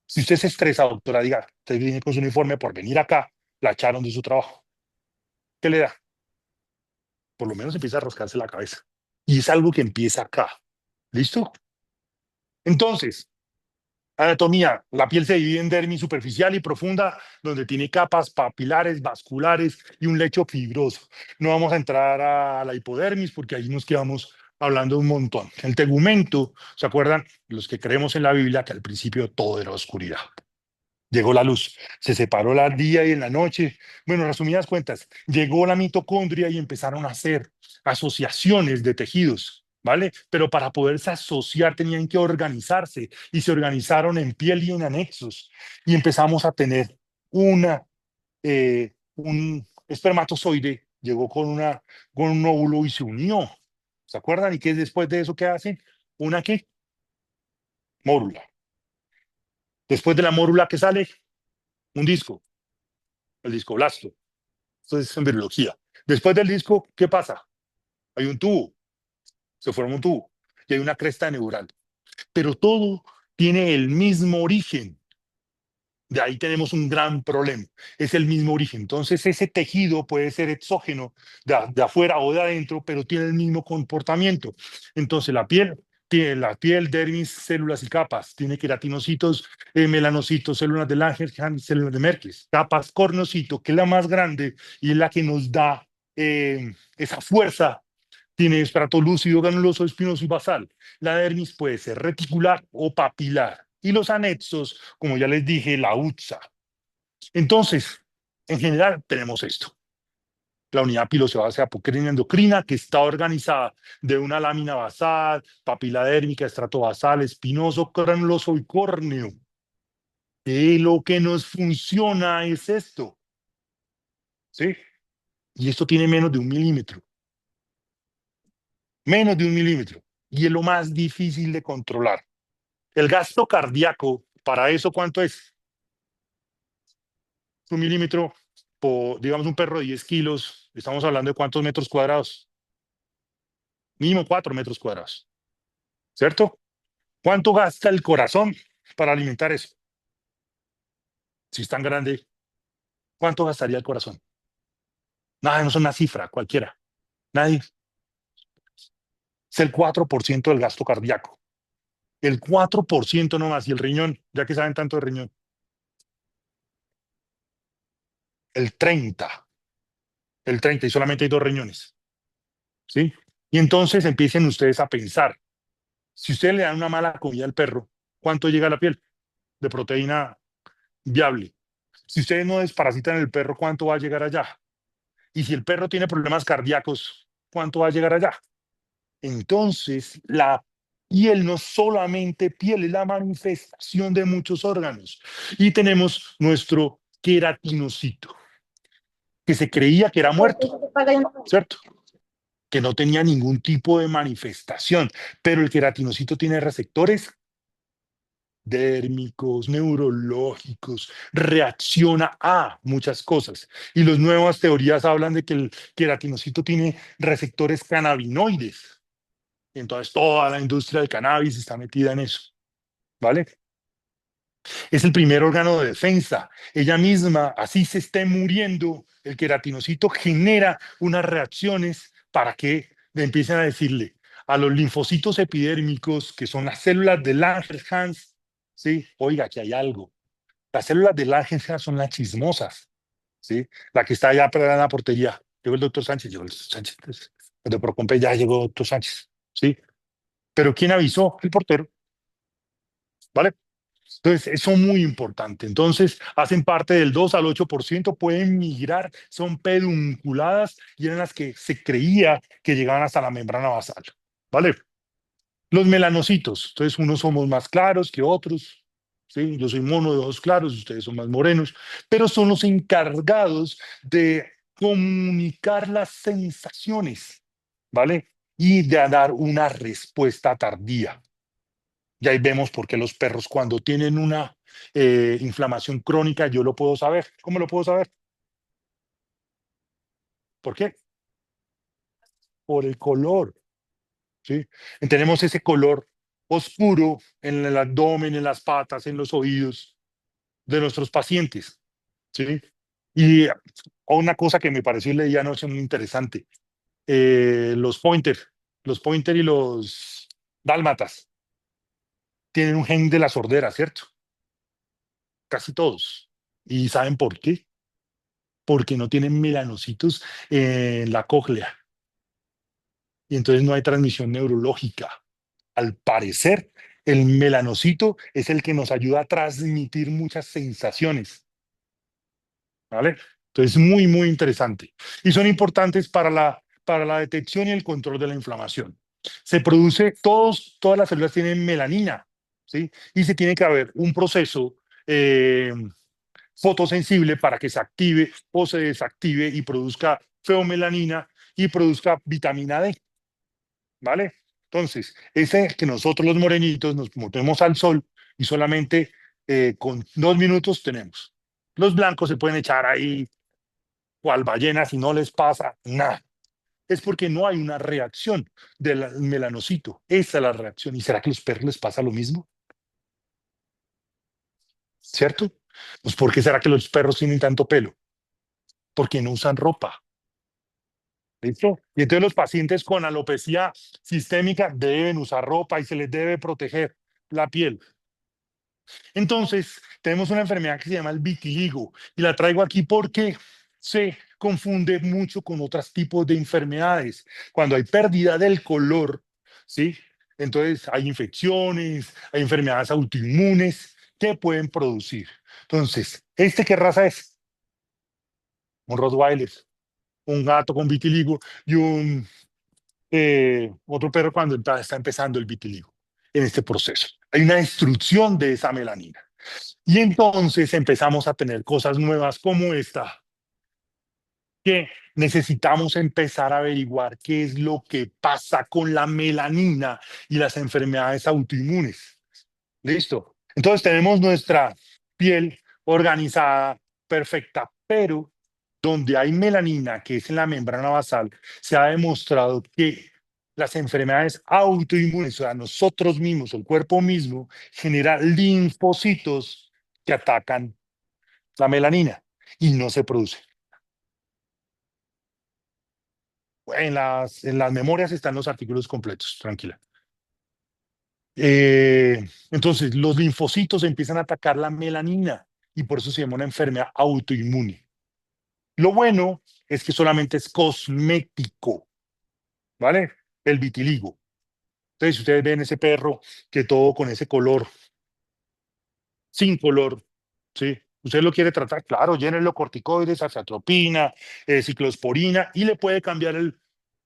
Si usted se estresa, doctora, diga, usted viene con su uniforme por venir acá, la echaron de su trabajo. ¿Qué le da? Por lo menos empieza a rascarse la cabeza. Y es algo que empieza acá. ¿Listo? Entonces, anatomía. La piel se divide en dermis superficial y profunda, donde tiene capas papilares, vasculares y un lecho fibroso. No vamos a entrar a la hipodermis porque ahí nos quedamos hablando un montón. El tegumento, ¿se acuerdan? Los que creemos en la Biblia, que al principio todo era oscuridad. Llegó la luz, se separó el día y en la noche. Bueno, resumidas cuentas, llegó la mitocondria y empezaron a hacer asociaciones de tejidos, ¿vale? Pero para poderse asociar tenían que organizarse y se organizaron en piel y en anexos. Y empezamos a tener una un espermatozoide llegó con un óvulo y se unió. ¿Se acuerdan? ¿Y qué es después de eso que hacen? ¿Una qué? Mórula. Después de la mórula, ¿qué sale? Un disco, el disco blasto. Esto es en biología. Después del disco, ¿qué pasa? Hay un tubo, se forma un tubo y hay una cresta neural. Pero todo tiene el mismo origen. De ahí tenemos un gran problema. Es el mismo origen. Entonces, ese tejido puede ser exógeno de afuera o de adentro, pero tiene el mismo comportamiento. Entonces, la piel tiene la piel, dermis, células y capas. Tiene queratinocitos, melanocitos, células de Langerhans, células de Merkel. Capas, cornocito, que es la más grande y es la que nos da esa fuerza. Tiene estrato lúcido, granuloso, espinoso y basal. La dermis puede ser reticular o papilar. Y los anexos, como ya les dije, la UTSA. Entonces, en general, tenemos esto. La unidad pilosebácea apocrina endocrina, que está organizada de una lámina basal, papila dérmica, estrato basal, espinoso, granuloso y córneo. Y lo que nos funciona es esto. ¿Sí? Y esto tiene menos de 1 milímetro. Menos de 1 milímetro. Y es lo más difícil de controlar. El gasto cardíaco, para eso, ¿cuánto es? 1 milímetro, por, digamos, un perro de 10 kilos, estamos hablando de cuántos metros cuadrados. Mínimo 4 metros cuadrados, ¿cierto? ¿Cuánto gasta el corazón para alimentar eso? Si es tan grande, ¿cuánto gastaría el corazón? Nada, no es una cifra cualquiera. Nadie. Es el 4% del gasto cardíaco. El 4% nomás. Y el riñón, ya que saben tanto de riñón, el 30. El 30 y solamente hay 2 riñones. ¿Sí? Y entonces empiecen ustedes a pensar. Si ustedes le dan una mala comida al perro, ¿cuánto llega a la piel de proteína viable? Si ustedes no desparasitan el perro, ¿cuánto va a llegar allá? Y si el perro tiene problemas cardíacos, ¿cuánto va a llegar allá? Entonces, la piel no solamente piel, es la manifestación de muchos órganos. Y tenemos nuestro queratinocito, que se creía que era muerto, ¿cierto? Que no tenía ningún tipo de manifestación, pero el queratinocito tiene receptores dérmicos, neurológicos, reacciona a muchas cosas. Y las nuevas teorías hablan de que el queratinocito tiene receptores cannabinoides. Entonces toda la industria del cannabis está metida en eso, ¿vale? Es el primer órgano de defensa. Ella misma, así se esté muriendo, el queratinocito genera unas reacciones para que le empiecen a decirle a los linfocitos epidérmicos, que son las células de Langerhans, ¿sí? Oiga, que hay algo. Las células de Langerhans son las chismosas, ¿sí? La que está allá para la portería. Llegó el doctor Sánchez, llegó el Sánchez. De Procompe ya llegó el doctor Sánchez, ¿sí? Pero ¿quién avisó? El portero, ¿vale? Entonces, eso es muy importante. Entonces, hacen parte del 2 al 8%, pueden migrar, son pedunculadas y eran las que se creía que llegaban hasta la membrana basal, ¿vale? Los melanocitos, entonces unos somos más claros que otros, ¿sí? Yo soy mono de ojos claros, ustedes son más morenos, pero son los encargados de comunicar las sensaciones, ¿vale? Y de dar una respuesta tardía. Y ahí vemos por qué los perros cuando tienen una inflamación crónica, yo lo puedo saber. ¿Cómo lo puedo saber? ¿Por qué? Por el color, ¿sí? Tenemos ese color oscuro en el abdomen, en las patas, en los oídos de nuestros pacientes, ¿sí? Y una cosa que me pareció leí anoche muy interesante, los pointer y los dálmatas tienen un gen de la sordera, ¿cierto? Casi todos. ¿Y saben por qué? Porque no tienen melanocitos en la cóclea y entonces no hay transmisión neurológica. Al parecer, el melanocito es el que nos ayuda a transmitir muchas sensaciones, ¿vale? Entonces, muy, muy interesante. Y son importantes para la detección y el control de la inflamación. Se produce, todas las células tienen melanina, ¿sí? Y se tiene que haber un proceso fotosensible para que se active o se desactive y produzca feomelanina y produzca vitamina D, ¿vale? Entonces, ese que nosotros los morenitos nos metemos al sol y solamente con 2 minutos tenemos. Los blancos se pueden echar ahí cual ballenas y no les pasa nada. Es porque no hay una reacción del melanocito. Esa es la reacción. ¿Y será que a los perros les pasa lo mismo? ¿Cierto? Pues ¿por qué será que los perros tienen tanto pelo? Porque no usan ropa. ¿Listo? Y entonces los pacientes con alopecia sistémica deben usar ropa y se les debe proteger la piel. Entonces, tenemos una enfermedad que se llama el vitiligo y la traigo aquí porque se confunde mucho con otros tipos de enfermedades. Cuando hay pérdida del color, ¿sí? Entonces, hay infecciones, hay enfermedades autoinmunes que pueden producir. Entonces, ¿qué raza es? Un Rottweiler, un gato con vitiligo y un otro perro cuando está empezando el vitiligo en este proceso. Hay una destrucción de esa melanina. Y entonces empezamos a tener cosas nuevas como esta, que necesitamos empezar a averiguar qué es lo que pasa con la melanina y las enfermedades autoinmunes. Listo. Entonces tenemos nuestra piel organizada, perfecta, pero donde hay melanina, que es en la membrana basal, se ha demostrado que las enfermedades autoinmunes, o sea, nosotros mismos, el cuerpo mismo, genera linfocitos que atacan la melanina y no se produce. En las memorias están los artículos completos, tranquila. Entonces, los linfocitos empiezan a atacar la melanina y por eso se llama una enfermedad autoinmune. Lo bueno es que solamente es cosmético, ¿vale? El vitiligo. Entonces, si ustedes ven ese perro que todo con ese color, sin color, ¿sí? Usted lo quiere tratar, claro, llénelo corticoides, afiatropina, ciclosporina y le puede cambiar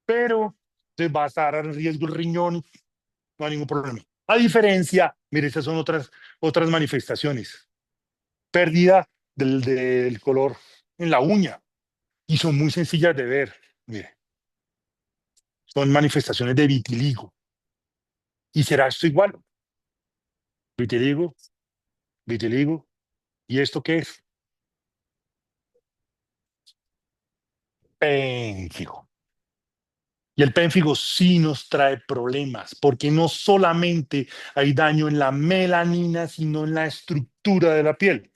pero te va a estar en riesgo el riñón, no hay ningún problema. A diferencia, mire, esas son otras manifestaciones. Pérdida del color en la uña y son muy sencillas de ver. Mire, son manifestaciones de vitiligo. ¿Y será esto igual? Vitiligo, vitiligo. ¿Y esto qué es? Pénfigo. Y el pénfigo sí nos trae problemas, porque no solamente hay daño en la melanina, sino en la estructura de la piel.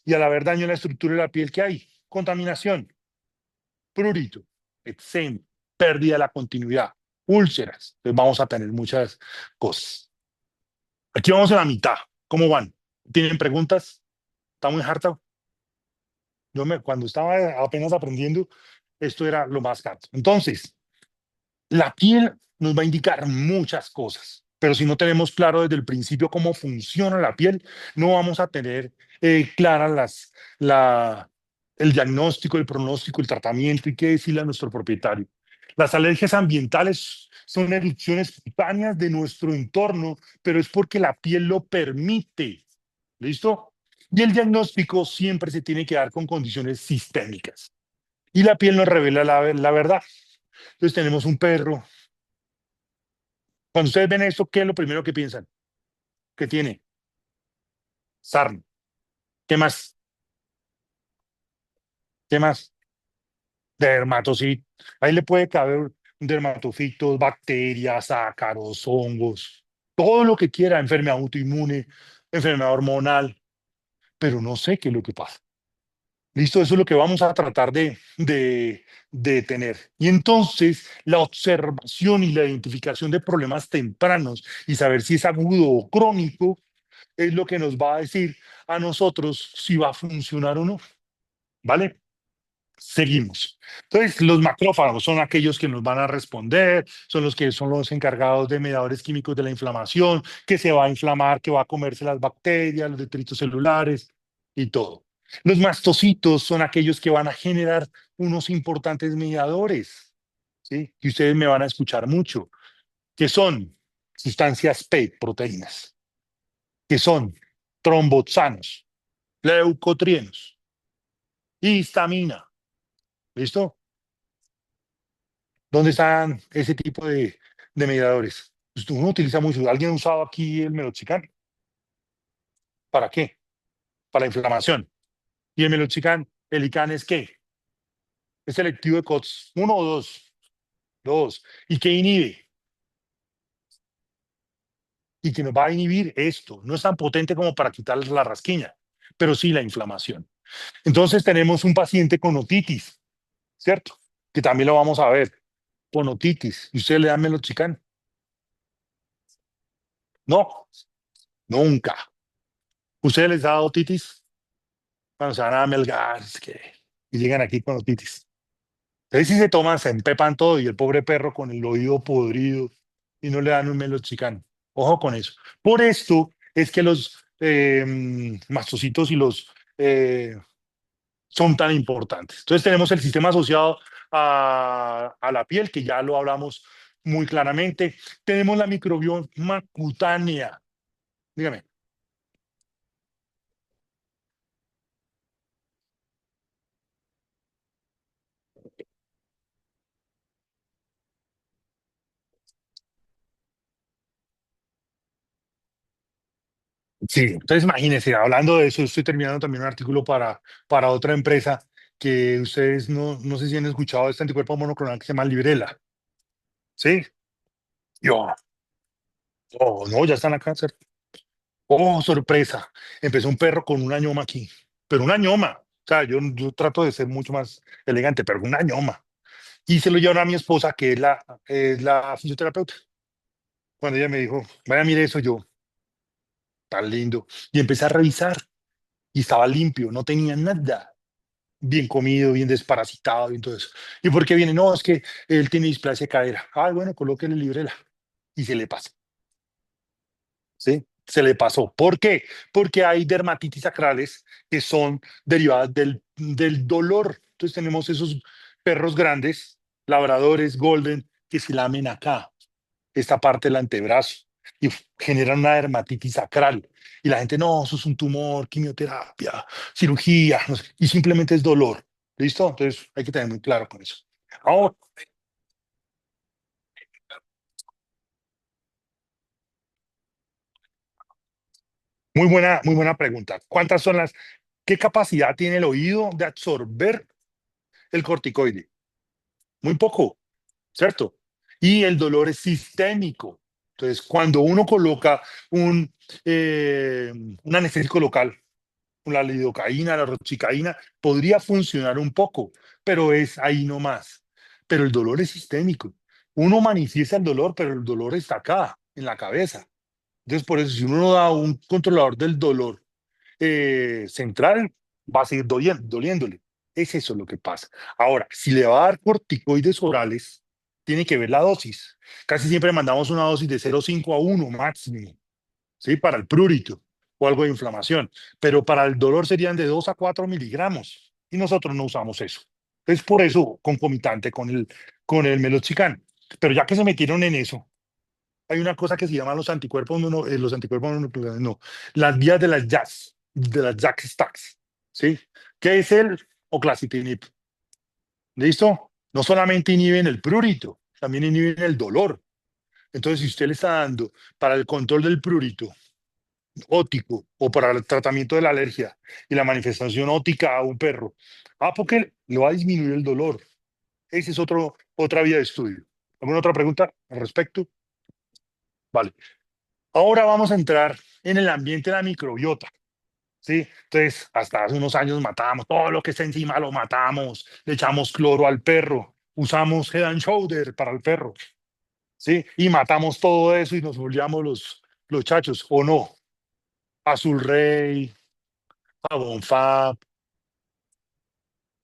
Y al haber daño en la estructura de la piel, ¿qué hay? Contaminación, prurito, eczema, pérdida de la continuidad, úlceras. Entonces vamos a tener muchas cosas. Aquí vamos a la mitad. ¿Cómo van? ¿Tienen preguntas? ¿Está muy harta? Cuando estaba apenas aprendiendo, esto era lo más harto. Entonces, la piel nos va a indicar muchas cosas, pero si no tenemos claro desde el principio cómo funciona la piel, no vamos a tener claras el diagnóstico, el pronóstico, el tratamiento y qué decirle a nuestro propietario. Las alergias ambientales son erupciones cutáneas de nuestro entorno, pero es porque la piel lo permite. ¿Listo? Y el diagnóstico siempre se tiene que dar con condiciones sistémicas. Y la piel nos revela la verdad. Entonces tenemos un perro. Cuando ustedes ven esto, ¿qué es lo primero que piensan? ¿Qué tiene? Sarna. ¿Qué más? ¿Qué más? Dermatocito. Ahí le puede caber dermatofitos, bacterias, ácaros, hongos, todo lo que quiera, enfermedad autoinmune, enfermedad hormonal, pero no sé qué es lo que pasa. Listo, eso es lo que vamos a tratar de tener. Y entonces la observación y la identificación de problemas tempranos y saber si es agudo o crónico es lo que nos va a decir a nosotros si va a funcionar o no. ¿Vale? Seguimos. Entonces, los macrófagos son aquellos que nos van a responder, son los que son los encargados de mediadores químicos de la inflamación, que se va a inflamar, que va a comerse las bacterias, los detritos celulares y todo. Los mastocitos son aquellos que van a generar unos importantes mediadores, ¿sí? Que ustedes me van a escuchar mucho, que son sustancias P, proteínas, que son tromboxanos, leucotrienos, Histamina. ¿Listo? ¿Dónde están ese tipo de mediadores? Pues uno utiliza mucho. ¿Alguien ha usado aquí el meloxicam? ¿Para qué? Para inflamación. ¿Y el meloxicam, el ICAN es qué? Es selectivo de COX uno o 2. Dos. ¿Y qué inhibe? Y que nos va a inhibir esto. No es tan potente como para quitar la rasquiña, pero sí la inflamación. Entonces tenemos un paciente con otitis, ¿cierto? Que también lo vamos a ver, con otitis. ¿Y usted le da meloxicam? No, nunca. ¿Usted les da otitis? Cuando se van a Melgar, es que y llegan aquí con otitis. Entonces, si se toman, se empepan todo y el pobre perro con el oído podrido y no le dan un meloxicam. Ojo con eso. Por esto es que los mastocitos y los son tan importantes. Entonces, tenemos el sistema asociado a la piel, que ya lo hablamos muy claramente. Tenemos la microbioma cutánea. Dígame. Sí, entonces imagínense, hablando de eso, estoy terminando también un artículo para otra empresa que ustedes no sé si han escuchado de este anticuerpo monoclonal que se llama Librela. ¿Sí? Yo, oh, no, ya están acá. Oh, sorpresa. Empezó un perro con una ñoma aquí, pero una ñoma. O sea, yo trato de ser mucho más elegante, pero una ñoma. Y se lo llevaron a mi esposa, que es la fisioterapeuta. Cuando ella me dijo, vaya, mire eso, yo, tan lindo. Y empecé a revisar y estaba limpio, no tenía nada. Bien comido, bien desparasitado y todo eso. ¿Y por qué viene? No, es que él tiene displasia de cadera. Ah, bueno, colóquele Librela. Y se le pasa, ¿sí? Se le pasó. ¿Por qué? Porque hay dermatitis sacrales que son derivadas del dolor. Entonces tenemos esos perros grandes, labradores, golden, que se lamen acá, esta parte del antebrazo, y generan una dermatitis sacral. Y la gente, no, eso es un tumor, quimioterapia, cirugía, no sé, y simplemente es dolor. ¿Listo? Entonces hay que tener muy claro con eso. Ahora, muy buena pregunta. ¿Cuántas son qué capacidad tiene el oído de absorber el corticoide? Muy poco, ¿cierto? Y el dolor es sistémico. Entonces, cuando uno coloca un, eh, un anestésico local, la lidocaína, la roxicaína, podría funcionar un poco, pero es ahí nomás. Pero el dolor es sistémico. Uno manifiesta el dolor, pero el dolor está acá, en la cabeza. Entonces, por eso, si uno no da un controlador del dolor central, va a seguir doliéndole. Es eso lo que pasa. Ahora, si le va a dar corticoides orales, tiene que ver la dosis. Casi siempre mandamos una dosis de 0,5 a 1 máximo, ¿sí? Para el prurito o algo de inflamación, pero para el dolor serían de 2 a 4 miligramos y nosotros no usamos eso. Es por eso concomitante con el meloxicam. Pero ya que se metieron en eso, hay una cosa que se llama los anticuerpos monoclonales, no, las vías de las JAK stacks, ¿sí? ¿Qué es el oclacitinib? ¿Listo? No solamente inhiben el prurito, también inhiben el dolor. Entonces, si usted le está dando para el control del prurito ótico o para el tratamiento de la alergia y la manifestación ótica a un perro, porque le va a disminuir el dolor. Esa es otra vía de estudio. ¿Alguna otra pregunta al respecto? Vale. Ahora vamos a entrar en el ambiente de la microbiota, ¿sí? Entonces, hasta hace unos años matábamos todo lo que está encima, lo matamos, le echamos cloro al perro, usamos Head and Shoulder para el perro, ¿sí? Y matamos todo eso y nos volvíamos los chachos, ¿o no? Azul Rey, Jabón Fab,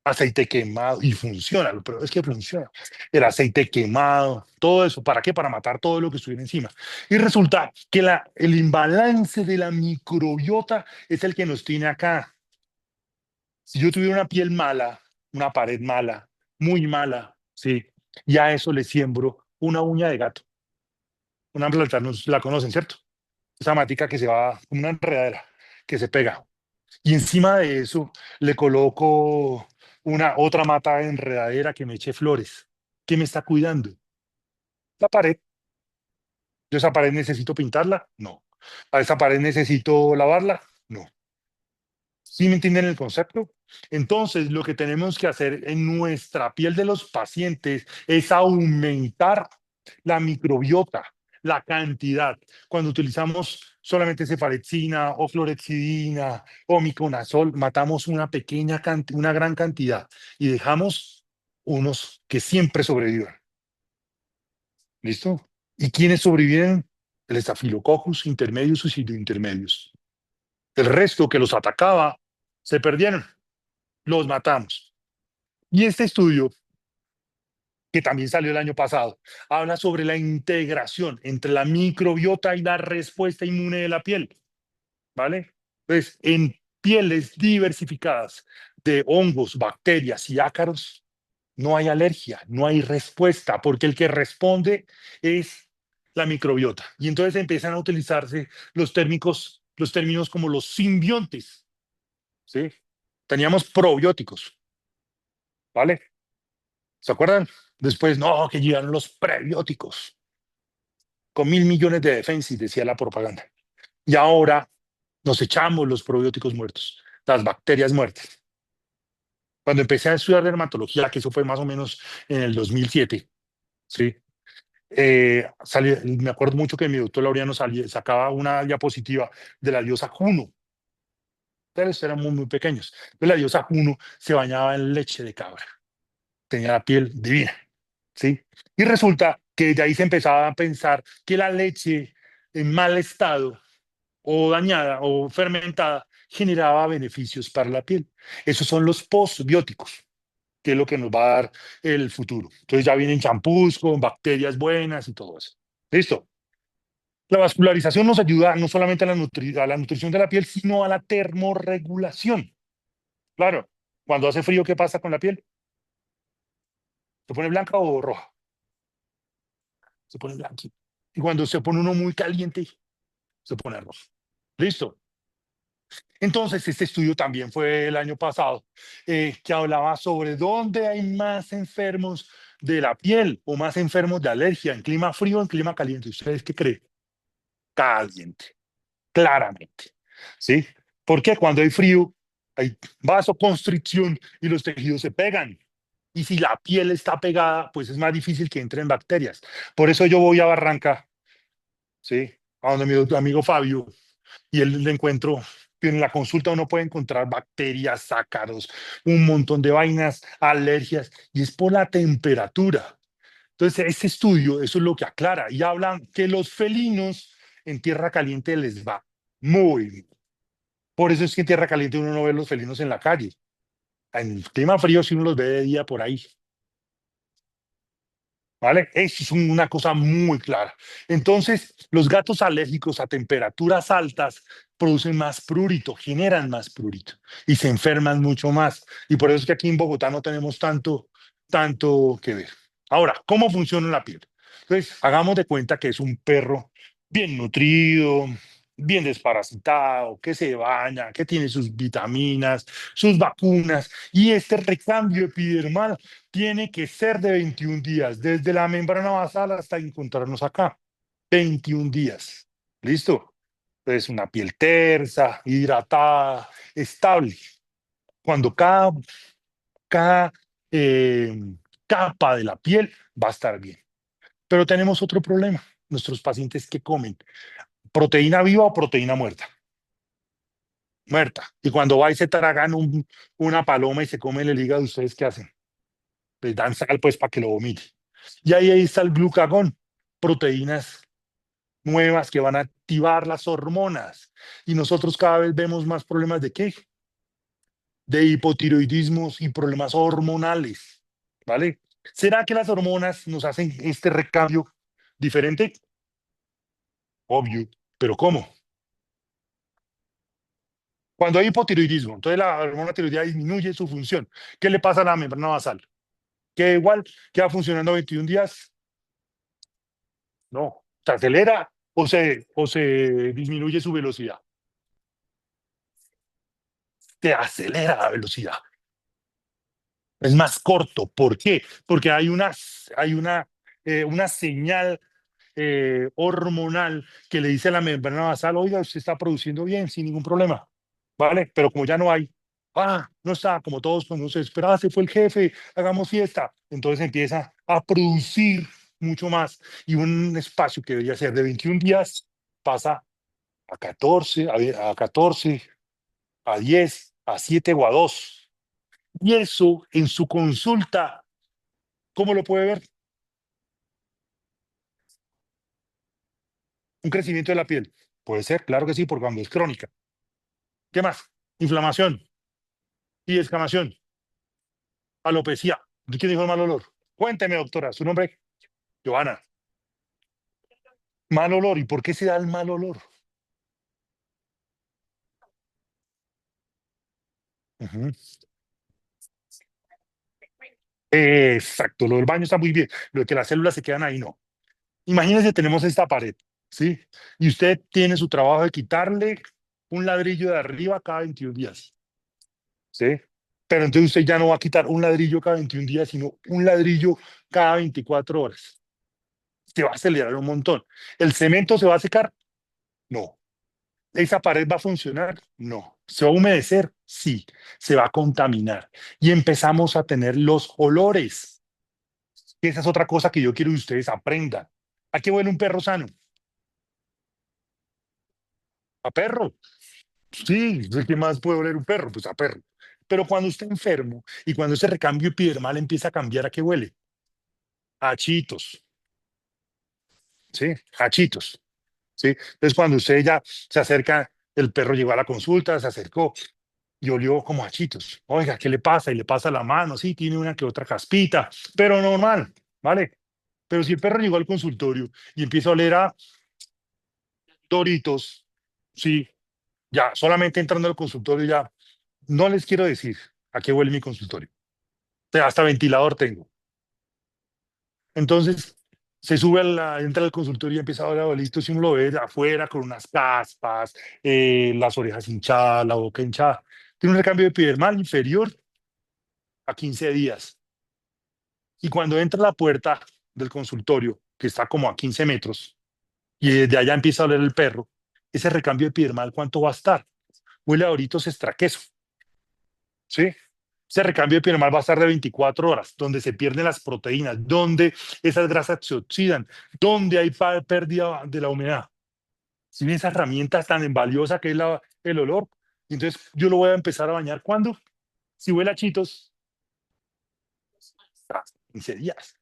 aceite quemado, y funciona, pero es que funciona. El aceite quemado, todo eso, ¿para qué? Para matar todo lo que estuviera encima. Y resulta que el imbalance de la microbiota es el que nos tiene acá. Si yo tuviera una piel mala, una pared mala, muy mala, sí, y a eso le siembro una uña de gato. Una planta, la conocen, ¿cierto? Esa matica que se va como una enredadera, que se pega. Y encima de eso le coloco una otra mata enredadera que me eche flores. ¿Qué me está cuidando? La pared. ¿Yo esa pared necesito pintarla? No. ¿A esa pared necesito lavarla? No. ¿Sí me entienden el concepto? Entonces, lo que tenemos que hacer en nuestra piel de los pacientes es aumentar la microbiota, la cantidad. Cuando utilizamos solamente cefalexina o clorexidina o miconazol, matamos una gran cantidad y dejamos unos que siempre sobrevivan. ¿Listo? ¿Y quiénes sobreviven? El Staphylococcus intermedios y pseudointermedios. El resto que los atacaba se perdieron, los matamos. Y este estudio, que también salió el año pasado, habla sobre la integración entre la microbiota y la respuesta inmune de la piel, ¿vale? Entonces, en pieles diversificadas de hongos, bacterias y ácaros, no hay alergia, no hay respuesta, porque el que responde es la microbiota. Y entonces empiezan a utilizarse los términos como los simbiontes, ¿sí? Teníamos probióticos, ¿vale? ¿Se acuerdan? Después, no, que llegaron los prebióticos, con 1.000 millones de defensas, decía la propaganda. Y ahora nos echamos los probióticos muertos, las bacterias muertas. Cuando empecé a estudiar dermatología, que eso fue más o menos en el 2007, ¿sí? Me acuerdo mucho que mi doctor Laureano sacaba una diapositiva de la diosa Juno. Ustedes eran muy pequeños. Pero la diosa Juno se bañaba en leche de cabra. Tenía la piel divina, ¿sí? Y resulta que de ahí se empezaba a pensar que la leche en mal estado o dañada o fermentada generaba beneficios para la piel. Esos son los postbióticos, que es lo que nos va a dar el futuro. Entonces ya vienen champús con bacterias buenas y todo eso. ¿Listo? La vascularización nos ayuda no solamente a la nutrición de la piel, sino a la termorregulación. Claro, cuando hace frío, ¿qué pasa con la piel? ¿Se pone blanca o roja? Se pone blanca. Y cuando se pone uno muy caliente, se pone rojo. Listo. Entonces, este estudio también fue el año pasado, que hablaba sobre dónde hay más enfermos de la piel o más enfermos de alergia, en clima frío o en clima caliente. ¿Ustedes qué creen? Caliente, claramente. ¿Sí? Porque cuando hay frío, hay vasoconstricción y los tejidos se pegan. Y si la piel está pegada, pues es más difícil que entren bacterias. Por eso yo voy a Barranca, ¿sí? A donde mi amigo Fabio, y él le encuentro, en la consulta uno puede encontrar bacterias, ácaros, un montón de vainas, alergias, y es por la temperatura. Entonces, este estudio, eso es lo que aclara, y hablan que los felinos en tierra caliente les va muy bien. Por eso es que en tierra caliente uno no ve los felinos en la calle. En clima frío sí uno los ve de día por ahí. ¿Vale? Eso es una cosa muy clara. Entonces, los gatos alérgicos a temperaturas altas producen más prurito, generan más prurito y se enferman mucho más. Y por eso es que aquí en Bogotá no tenemos tanto que ver. Ahora, ¿cómo funciona la piel? Entonces, hagamos de cuenta que es un perro bien nutrido, bien desparasitado, que se baña, que tiene sus vitaminas, sus vacunas, y este recambio epidermal tiene que ser de 21 días, desde la membrana basal hasta encontrarnos acá. 21 días. ¿Listo? Entonces, una piel tersa, hidratada, estable. Cuando cada eh, capa de la piel va a estar bien. Pero tenemos otro problema. Nuestros pacientes que comen proteína viva o proteína muerta. Muerta. Y cuando va y se tragan una paloma y se comen el hígado, ¿ustedes qué hacen? Les dan sal pues para que lo vomite. Y ahí está el glucagón, proteínas nuevas que van a activar las hormonas. Y nosotros cada vez vemos más problemas de qué? De hipotiroidismos y problemas hormonales, ¿vale? ¿Será que las hormonas nos hacen este recambio diferente? Obvio, pero ¿cómo? Cuando hay hipotiroidismo, entonces la hormona tiroidea disminuye su función. ¿Qué le pasa a la membrana basal? ¿Que igual queda funcionando 21 días? No, se acelera o se disminuye su velocidad. te acelera la velocidad. Es más corto. ¿Por qué? Porque hay una señal hormonal que le dice a la membrana basal, oiga, usted está produciendo bien, sin ningún problema, ¿vale? Pero como ya no hay, no está, como todos cuando se esperaba, se fue el jefe, hagamos fiesta. Entonces empieza a producir mucho más y un espacio que debería ser de 21 días pasa a 14, a 14, a 10, a 7 o a 2. Y eso en su consulta, ¿cómo lo puede ver? Un crecimiento de la piel. Puede ser, claro que sí, porque cuando es crónica. ¿Qué más? Inflamación y descamación, alopecia. ¿De quién dijo el mal olor? Cuénteme, doctora, su nombre. Joana. Mal olor. ¿Y por qué se da el mal olor? Ujú. Exacto, lo del baño está muy bien. Lo de que las células se quedan ahí, no. Imagínense, tenemos esta pared, ¿sí? Y usted tiene su trabajo de quitarle un ladrillo de arriba cada 21 días, ¿sí? Pero entonces usted ya no va a quitar un ladrillo cada 21 días, sino un ladrillo cada 24 horas. Se va a acelerar un montón. ¿El cemento se va a secar? No. ¿Esa pared va a funcionar? No. ¿Se va a humedecer? Sí. Se va a contaminar. Y empezamos a tener los olores. Y esa es otra cosa que yo quiero que ustedes aprendan. ¿A qué huele un perro sano? A perro. Sí, ¿qué más puede oler un perro? Pues a perro. Pero cuando está enfermo y cuando ese recambio epidermal empieza a cambiar, ¿a qué huele? A chitos, ¿sí? A chitos, ¿sí? Entonces cuando usted ya se acerca, el perro llegó a la consulta, se acercó y olió como a chitos. Oiga, ¿qué le pasa? Y le pasa la mano, sí, tiene una que otra caspita, pero normal, ¿vale? Pero si el perro llegó al consultorio y empieza a oler a Doritos, sí, ya, solamente entrando al consultorio ya, no les quiero decir a qué huele mi consultorio. O sea, hasta ventilador tengo. Entonces, entra al consultorio y empieza a oler a Doritos y uno lo ve de afuera con unas caspas, las orejas hinchadas, la boca hinchada. Tiene un recambio epidermal inferior a 15 días. Y cuando entra a la puerta del consultorio, que está como a 15 metros, y desde allá empieza a oler el perro, ese recambio epidermal, ¿cuánto va a estar? Huele a Doritos extraqueso, ¿sí? Ese recambio epidermal va a estar de 24 horas, donde se pierden las proteínas, donde esas grasas se oxidan, donde hay pérdida de la humedad. Si bien esa herramienta tan valiosa que es el olor, entonces yo lo voy a empezar a bañar, ¿cuándo? Si huele a Chitos, cada 15 días.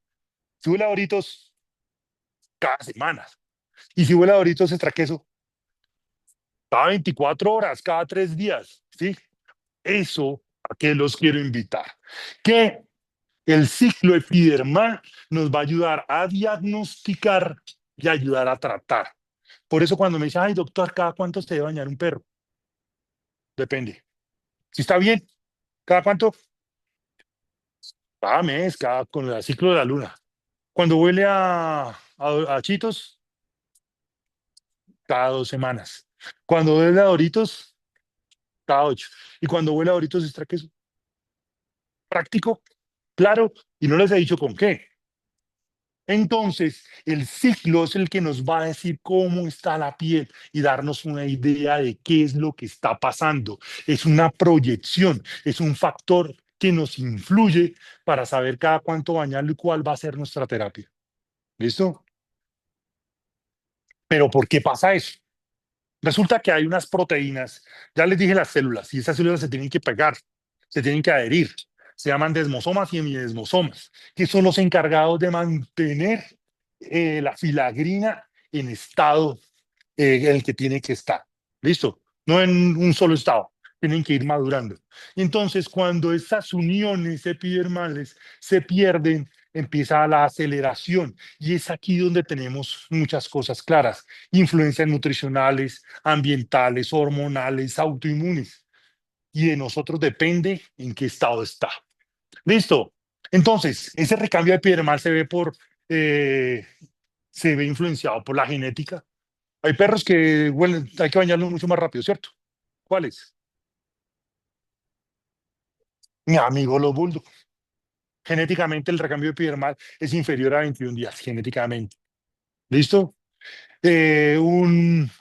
Si huele a Doritos, cada semana. Y si huele a Doritos extra queso, cada 24 horas, cada 3 días, ¿sí? Eso a qué los quiero invitar. Que el ciclo epidermal nos va a ayudar a diagnosticar y ayudar a tratar. Por eso cuando me dicen, ay doctor, ¿cada cuánto se debe bañar un perro? Depende. Si está bien, ¿cada cuánto? Cada mes, con el ciclo de la luna. Cuando huele a chitos, cada 2 semanas. Cuando huele a Doritos, cada 8. Y cuando huele a Doritos extra queso, práctico, claro, y no les he dicho con qué. Entonces, el ciclo es el que nos va a decir cómo está la piel y darnos una idea de qué es lo que está pasando. Es una proyección, es un factor que nos influye para saber cada cuánto bañarlo y cuál va a ser nuestra terapia. ¿Listo? Pero ¿por qué pasa eso? Resulta que hay unas proteínas, ya les dije las células, y esas células se tienen que pegar, se tienen que adherir. Se llaman desmosomas y hemidesmosomas, que son los encargados de mantener la filagrina en estado en el que tiene que estar. ¿Listo? No en un solo estado, tienen que ir madurando. Entonces, cuando esas uniones epidermales se pierden, empieza la aceleración y es aquí donde tenemos muchas cosas claras, influencias nutricionales, ambientales, hormonales, autoinmunes. Y de nosotros depende en qué estado está. Listo. Entonces, ese recambio epidermal eh, se ve influenciado por la genética. Hay perros que huelen, hay que bañarlos mucho más rápido, ¿cierto? ¿Cuáles? Mi amigo los bulldog. Genéticamente el recambio epidermal es inferior a 21 días, genéticamente. ¿Listo?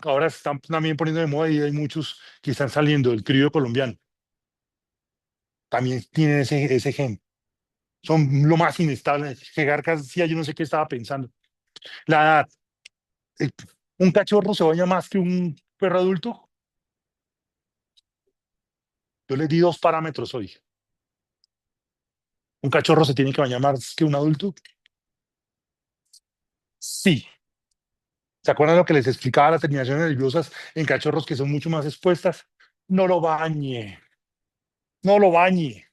Ahora se están también poniendo de moda y hay muchos que están saliendo del criollo colombiano. También tienen ese gen. Son lo más inestables. Jerarcas, sí, yo no sé qué estaba pensando. La edad. eh, ¿Un cachorro se baña más que un perro adulto? Yo les di dos parámetros hoy. ¿Un cachorro se tiene que bañar más que un adulto? Sí. ¿Se acuerdan lo que les explicaba las terminaciones nerviosas en cachorros que son mucho más expuestas? No lo bañe, no lo bañe,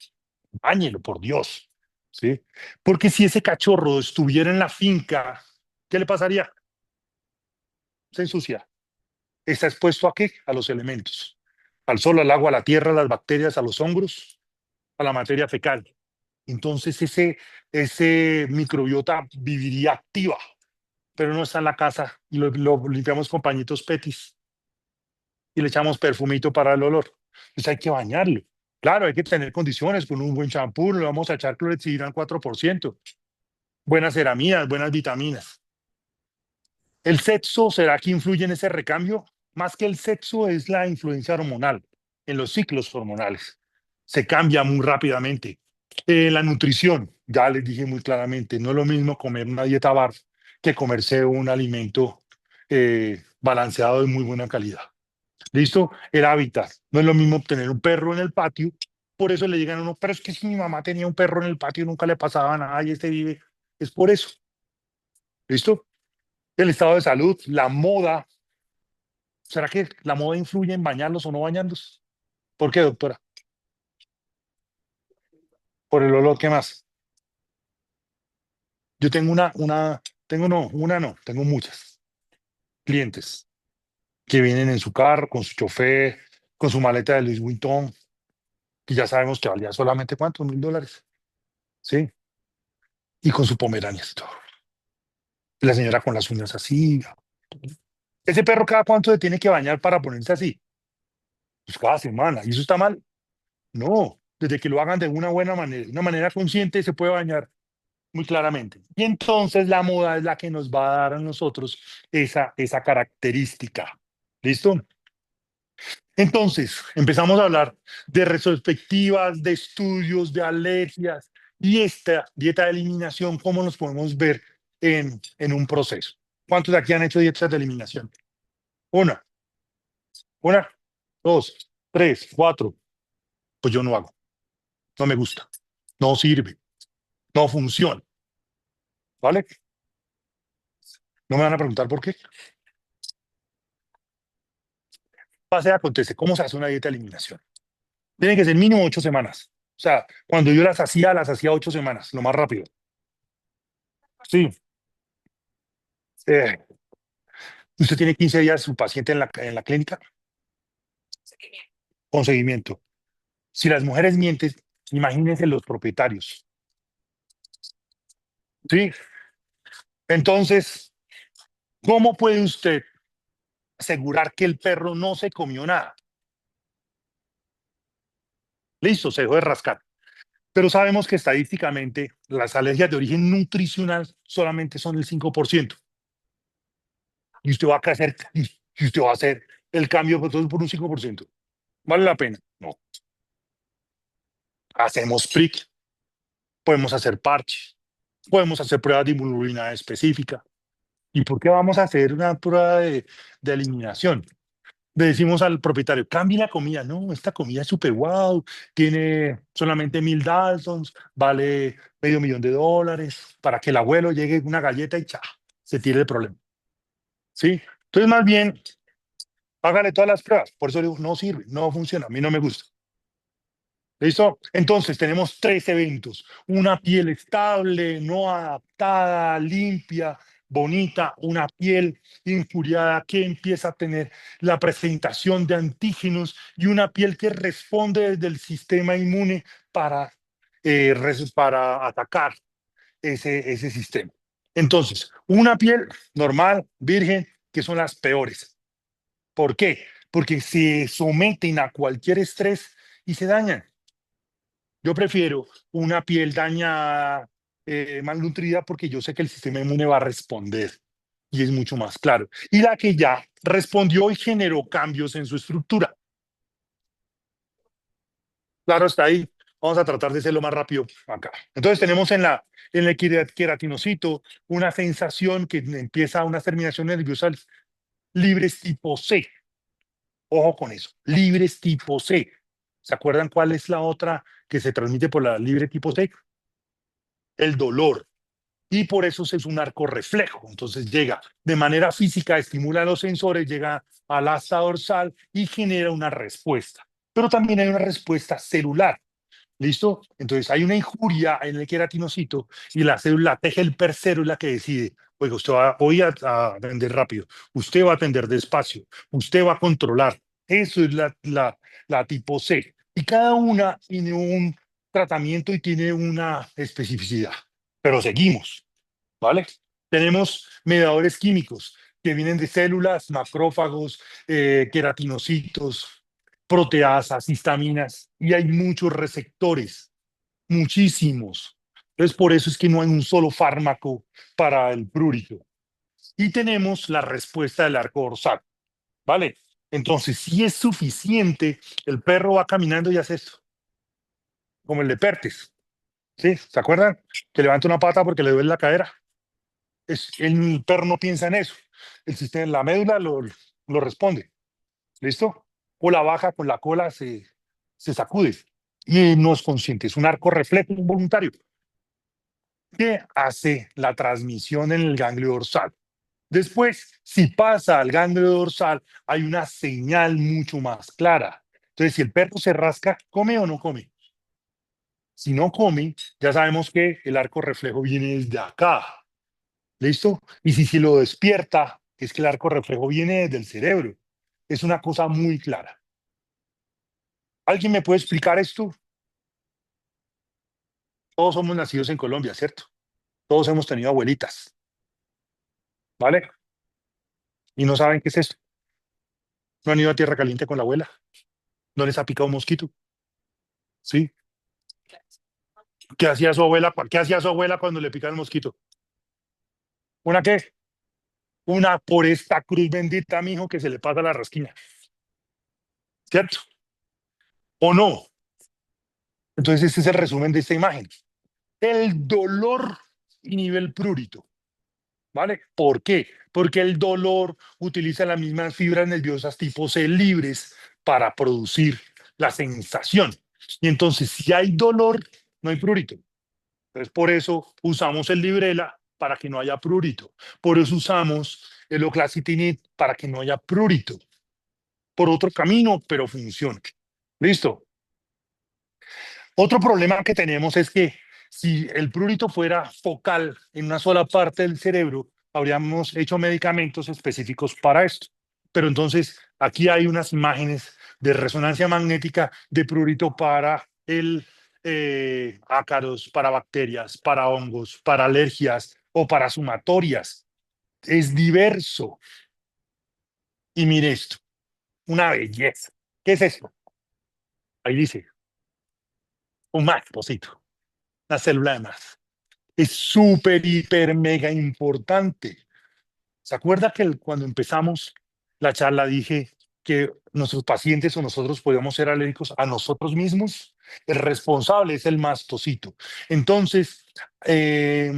báñelo, por Dios. ¿Sí? Porque si ese cachorro estuviera en la finca, ¿qué le pasaría? Se ensucia. ¿Está expuesto a qué? A los elementos. Al sol, al agua, a la tierra, a las bacterias, a los hongos, a la materia fecal. Entonces ese microbiota viviría activa, pero no está en la casa y lo limpiamos con pañitos petis y le echamos perfumito para el olor. Entonces hay que bañarlo. Claro, hay que tener condiciones con un buen champú, le vamos a echar clorexidina al 4%, buenas ceramidas, buenas vitaminas. ¿El sexo será que influye en ese recambio? Más que el sexo es la influencia hormonal, en los ciclos hormonales. Se cambia muy rápidamente. La nutrición, ya les dije muy claramente, no es lo mismo comer una dieta bar que comerse un alimento balanceado de muy buena calidad. ¿Listo? El hábitat. No es lo mismo tener un perro en el patio, por eso le llegan a uno, pero es que si mi mamá tenía un perro en el patio nunca le pasaba nada y este vive. Es por eso. ¿Listo? El estado de salud, la moda. ¿Será que la moda influye en bañarlos o no bañarlos? ¿Por qué, doctora? Por el olor, ¿qué más? Yo tengo tengo no, una no, tengo muchas clientes que vienen en su carro, con su chofer, con su maleta de Louis Vuitton, que ya sabemos que valía solamente ¿cuántos? $1,000, ¿sí? Y con su pomeranias y todo. Y la señora con las uñas así. Ese perro cada cuánto se tiene que bañar para ponerse así. Pues cada semana. ¿Y eso está mal? No. Desde que lo hagan de una buena manera, de una manera consciente, se puede bañar muy claramente. Y entonces la moda es la que nos va a dar a nosotros esa característica. ¿Listo? Entonces, empezamos a hablar de retrospectivas, de estudios, de alergias y esta dieta de eliminación, cómo nos podemos ver en un proceso. ¿Cuántos de aquí han hecho dietas de eliminación? Una, una, dos, tres, cuatro. Pues yo no hago, no me gusta, no sirve, no funciona, ¿vale? No me van a preguntar por qué. Pase, acontece, ¿cómo se hace una dieta de eliminación? Tiene que ser mínimo 8 semanas. O sea, cuando yo las hacía 8 semanas, lo más rápido. Sí, eh, usted tiene 15 días su paciente en la clínica con seguimiento. Si las mujeres mienten, imagínense los propietarios. ¿Sí? Entonces, ¿cómo puede usted asegurar que el perro no se comió nada? Listo, se dejó de rascar. Pero sabemos que estadísticamente las alergias de origen nutricional solamente son el 5%. Y usted va a hacer, y usted va a hacer el cambio por un 5%. ¿Vale la pena? No. Hacemos prick, podemos hacer parche, podemos hacer pruebas de inmunoglobulina específica. ¿Y por qué vamos a hacer una prueba de eliminación? Le decimos al propietario, cambie la comida. No, esta comida es súper wow, tiene solamente 1,000 Daltons, vale $500,000 para que el abuelo llegue una galleta y ¡cha! Se tire el problema. ¿Sí? Entonces, más bien, hágale todas las pruebas. Por eso le digo, no sirve, no funciona, a mí no me gusta. ¿Listo? Entonces tenemos tres eventos. Una piel estable, no adaptada, limpia, bonita, una piel injuriada que empieza a tener la presentación de antígenos y una piel que responde desde el sistema inmune para, para atacar ese sistema. Entonces, una piel normal, virgen, que son las peores. ¿Por qué? Porque se someten a cualquier estrés y se dañan. Yo prefiero una piel dañada, malnutrida, porque yo sé que el sistema inmune va a responder y es mucho más claro. Y la que ya respondió y generó cambios en su estructura. Claro, está ahí. Vamos a tratar de hacerlo más rápido acá. Entonces tenemos en el queratinocito una sensación que empieza unas terminaciones nerviosas libres tipo C. Ojo con eso, libres tipo C. ¿Se acuerdan cuál es la otra que se transmite por la libre tipo C? El dolor. Y por eso es un arco reflejo. Entonces llega de manera física, estimula los sensores, llega al asta dorsal y genera una respuesta. Pero también hay una respuesta celular. ¿Listo? Entonces hay una injuria en el queratinocito y la célula T-helper célula que decide, oiga, usted va hoy a atender rápido, usted va a atender despacio, usted va a controlar. Eso es la tipo C. Y cada una tiene un tratamiento y tiene una especificidad. Pero seguimos, ¿vale? Tenemos mediadores químicos que vienen de células, macrófagos, queratinocitos, proteasas, histaminas, y hay muchos receptores, muchísimos. Entonces, por eso es que no hay un solo fármaco para el prurito. Y tenemos la respuesta del arco dorsal, ¿vale? Entonces, si es suficiente, el perro va caminando y hace esto, como el de Pertes, ¿sí? ¿Se acuerdan? Que levanta una pata porque le duele la cadera. El perro no piensa en eso. El sistema, la médula lo responde. ¿Listo? O la baja con la cola se sacude y no es consciente. Es un arco reflejo involuntario que hace la transmisión en el ganglio dorsal. Después, si pasa al ganglio dorsal, hay una señal mucho más clara. Entonces, si el perro se rasca, ¿come o no come? Si no come, ya sabemos que el arco reflejo viene desde acá. ¿Listo? Y si se lo despierta, es que el arco reflejo viene desde el cerebro. Es una cosa muy clara. ¿Alguien me puede explicar esto? Todos somos nacidos en Colombia, ¿cierto? Todos hemos tenido abuelitas, ¿vale? Y no saben qué es esto. No han ido a tierra caliente con la abuela. No les ha picado un mosquito, ¿sí? ¿Qué hacía su abuela? ¿Qué hacía su abuela cuando le picaba el mosquito? ¿Una qué? Una por esta cruz bendita, mijo, que se le pasa la rasquiña, ¿cierto? ¿O no? Entonces, ese es el resumen de esta imagen. El dolor inhibe el prurito, ¿vale? ¿Por qué? Porque el dolor utiliza las mismas fibras nerviosas tipo C libres para producir la sensación. Y entonces, si hay dolor, no hay prurito. Entonces, por eso usamos el Librela para que no haya prurito. Por eso usamos el oclacitinib para que no haya prurito. Por otro camino, pero funciona. ¿Listo? Otro problema que tenemos es que si el prurito fuera focal en una sola parte del cerebro, habríamos hecho medicamentos específicos para esto. Pero entonces aquí hay unas imágenes de resonancia magnética de prurito para el ácaros, para bacterias, para hongos, para alergias o para sumatorias. Es diverso. Y mire esto, una belleza. ¿Qué es esto? Ahí dice, un mastocito, una célula de más. Es súper, hiper, mega importante. ¿Se acuerda que cuando empezamos la charla dije que nuestros pacientes o nosotros podíamos ser alérgicos a nosotros mismos? El responsable es el mastocito. Entonces, eh,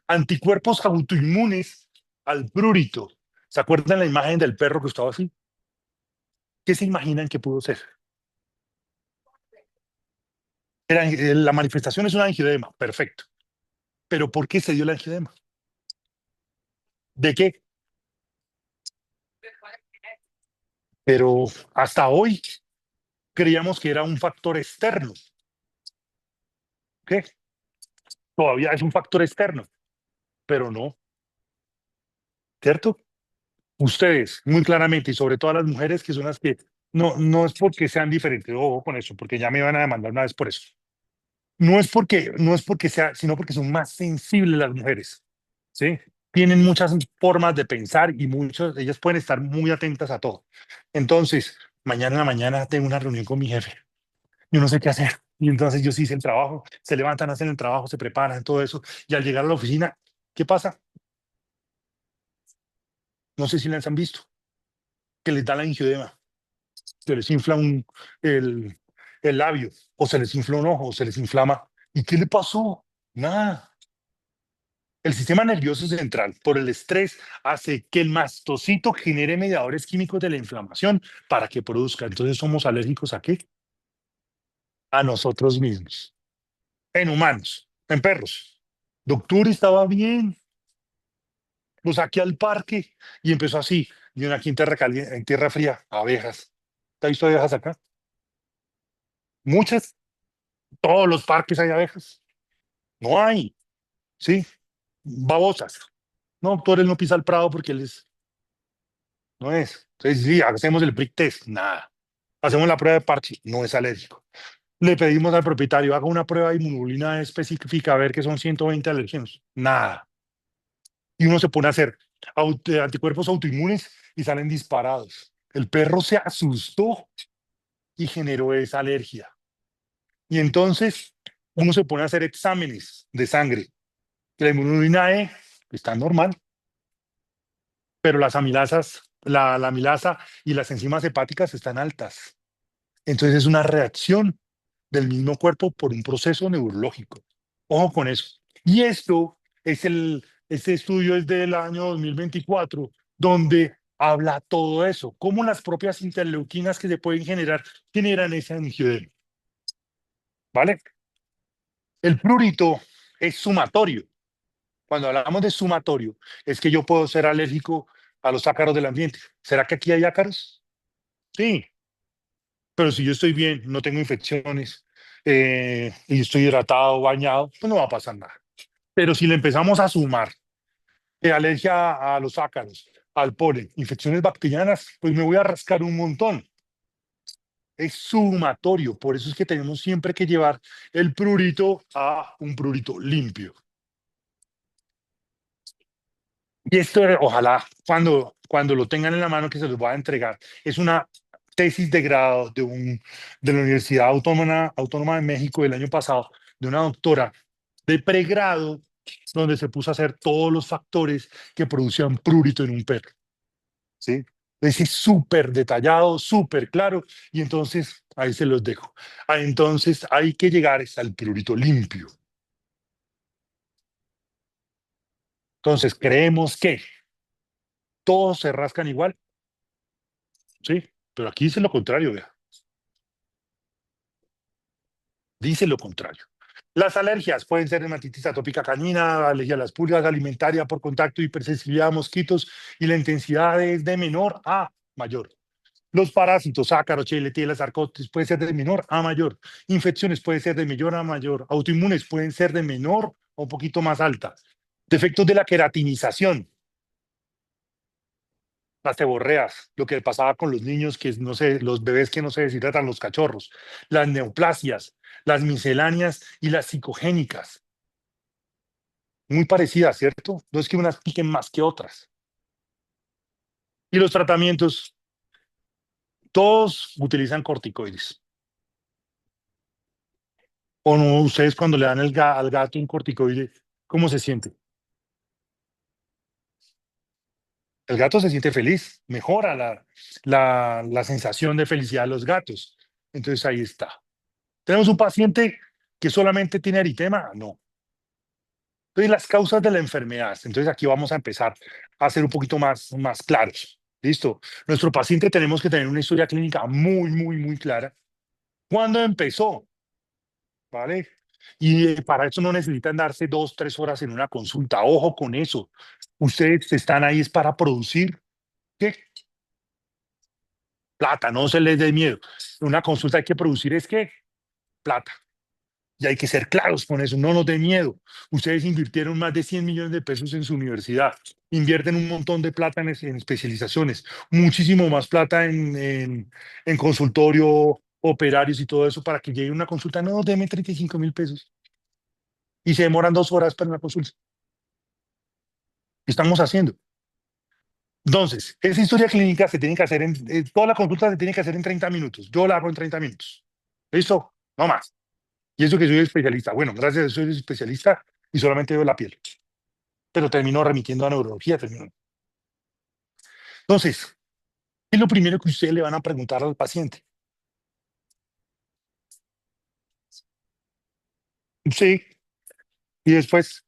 anticuerpos autoinmunes al prurito. ¿Se acuerdan la imagen del perro que estaba así? ¿Qué se imaginan que pudo ser? La manifestación es un angioedema, perfecto. Pero ¿por qué se dio el angioedema? ¿De qué? Pero hasta hoy creíamos que era un factor externo, ¿ok? Todavía es un factor externo, pero no, ¿cierto? Ustedes, muy claramente, y sobre todo las mujeres que son las que, no es porque sean diferentes, ojo con eso, porque ya me van a demandar una vez por eso. No es porque sea, sino porque son más sensibles las mujeres, ¿sí? Tienen muchas formas de pensar y muchas, ellas pueden estar muy atentas a todo. Entonces, mañana en la mañana tengo una reunión con mi jefe. Yo no sé qué hacer. Y entonces yo sí hice el trabajo, se levantan, hacen el trabajo, se preparan, todo eso, y al llegar a la oficina, ¿qué pasa? No sé si las han visto, que les da la angioedema, se les infla el, el labio, o se les infla un ojo, o se les inflama. ¿Y qué le pasó? Nada. El sistema nervioso central, por el estrés, hace que el mastocito genere mediadores químicos de la inflamación para que produzca. Entonces somos alérgicos ¿a qué? A nosotros mismos. En humanos, en perros. Doctor, estaba bien. Lo saqué al parque y empezó así. Y una aquí en tierra caliente, en tierra fría, abejas. ¿Te has visto abejas acá? Muchas. Todos los parques hay abejas. No hay. Sí. Babosas. No, doctor, él no pisa el prado porque él es, no es. Entonces, sí, hacemos el prick test. Nada. Hacemos la prueba de parche. No es alérgico. Le pedimos al propietario, haga una prueba de inmunoglobulina específica, a ver que son 120 alérgenos. Nada. Y uno se pone a hacer anticuerpos autoinmunes y salen disparados. El perro se asustó y generó esa alergia. Y entonces uno se pone a hacer exámenes de sangre. La inmunoglobulina E está normal, pero las amilasas, la amilasa y las enzimas hepáticas están altas. Entonces es una reacción del mismo cuerpo por un proceso neurológico. Ojo con eso. Y esto es este estudio es del año 2024, donde habla todo eso, cómo las propias interleuquinas que se pueden generar generan ese angioedema. ¿Vale? El prurito es sumatorio. Cuando hablamos de sumatorio, es que yo puedo ser alérgico a los ácaros del ambiente. ¿Será que aquí hay ácaros? Sí, pero si yo estoy bien, no tengo infecciones y estoy hidratado, bañado, pues no va a pasar nada. Pero si le empezamos a sumar alergia a los ácaros, al polen, infecciones bacterianas, pues me voy a rascar un montón. Es sumatorio, por eso es que tenemos siempre que llevar el prurito a un prurito limpio. Y esto, ojalá, cuando lo tengan en la mano, que se los voy a entregar, es una tesis de grado de la Universidad Autónoma de México del año pasado, de una doctora de pregrado, donde se puso a hacer todos los factores que producían prurito en un perro. ¿Sí? Es súper detallado, súper claro, y entonces ahí se los dejo. Entonces hay que llegar al prurito limpio. Entonces creemos que todos se rascan igual, ¿sí? Pero aquí dice lo contrario, vea. Dice lo contrario. Las alergias pueden ser dermatitis atópica canina, alergia a las pulgas, alimentaria por contacto, hipersensibilidad a mosquitos, y la intensidad es de menor a mayor. Los parásitos, ácaros, chiletíes, las sarcotis, puede ser de menor a mayor. Infecciones puede ser de mayor a mayor. Autoinmunes pueden ser de menor o un poquito más alta. Defectos de la queratinización, las seborreas, lo que pasaba con los niños, que no sé, los bebés que no se deshidratan, los cachorros, las neoplasias, las misceláneas y las psicogénicas. Muy parecidas, ¿cierto? No es que unas piquen más que otras. Y los tratamientos, todos utilizan corticoides. O no, ustedes cuando le dan al gato un corticoide, ¿cómo se siente? El gato se siente feliz, mejora la sensación de felicidad de los gatos. Entonces ahí está. ¿Tenemos un paciente que solamente tiene eritema? No. Entonces las causas de la enfermedad. Entonces aquí vamos a empezar a ser un poquito más claros. ¿Listo? Nuestro paciente tenemos que tener una historia clínica muy clara. ¿Cuándo empezó? ¿Vale? Y para eso no necesitan darse 2, 3 horas en una consulta. Ojo con eso. Ustedes están ahí es para producir, ¿qué? Plata, no se les dé miedo. Una consulta hay que producir es ¿qué? Plata. Y hay que ser claros con eso, no nos dé miedo. Ustedes invirtieron más de 100 millones de pesos en su universidad, invierten un montón de plata en especializaciones, muchísimo más plata en consultorio, operarios y todo eso para que llegue una consulta. No, deme 35.000 pesos y se demoran 2 horas para una consulta. ¿Qué estamos haciendo? Entonces, esa historia clínica se tiene que hacer toda la consulta se tiene que hacer en 30 minutos. Yo la hago en 30 minutos. ¿Listo? No más. Y eso que soy especialista. Bueno, gracias a eso soy especialista y solamente veo la piel, pero termino remitiendo a neurología. Entonces, ¿qué es lo primero que ustedes le van a preguntar al paciente? Sí, y después,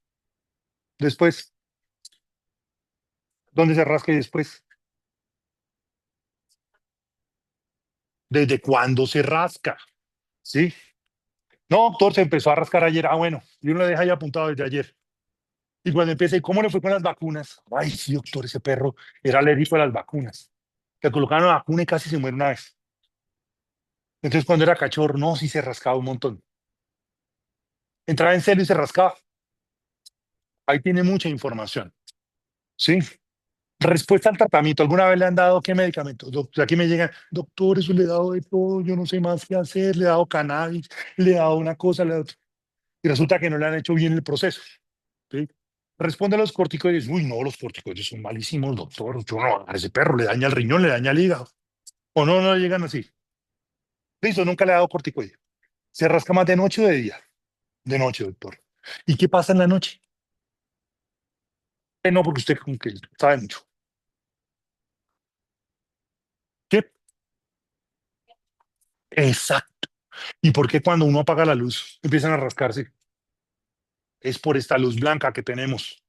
¿dónde se rasca y después? ¿Desde cuándo se rasca? ¿Sí? No, doctor, se empezó a rascar ayer. Ah, bueno, y uno le deja ahí apuntado desde ayer. Y cuando empieza, ¿y cómo le fue con las vacunas? Ay, sí, doctor, ese perro era alérgico a las vacunas. Le colocaron la vacuna y casi se muere una vez. Entonces, cuando era cachorro, no, sí se rascaba un montón. Entraba en celo y se rascaba. Ahí tiene mucha información. ¿Sí? Respuesta al tratamiento. ¿Alguna vez le han dado qué medicamentos? Aquí me llegan, doctor, eso le he dado de todo, yo no sé más qué hacer, le he dado cannabis, le he dado una cosa, le he dado otra. Y resulta que no le han hecho bien el proceso. ¿Sí? Responde a los corticoides. Uy, no, los corticoides son malísimos, doctor. Yo no, a ese perro le daña el riñón, le daña el hígado. O no, no llegan así. Listo, nunca le ha dado corticoide. ¿Se rasca más de noche o de día? De noche, doctor. ¿Y qué pasa en la noche? No, porque usted como que sabe mucho. ¿Qué? Exacto. ¿Y por qué cuando uno apaga la luz empiezan a rascarse? Es por esta luz blanca que tenemos.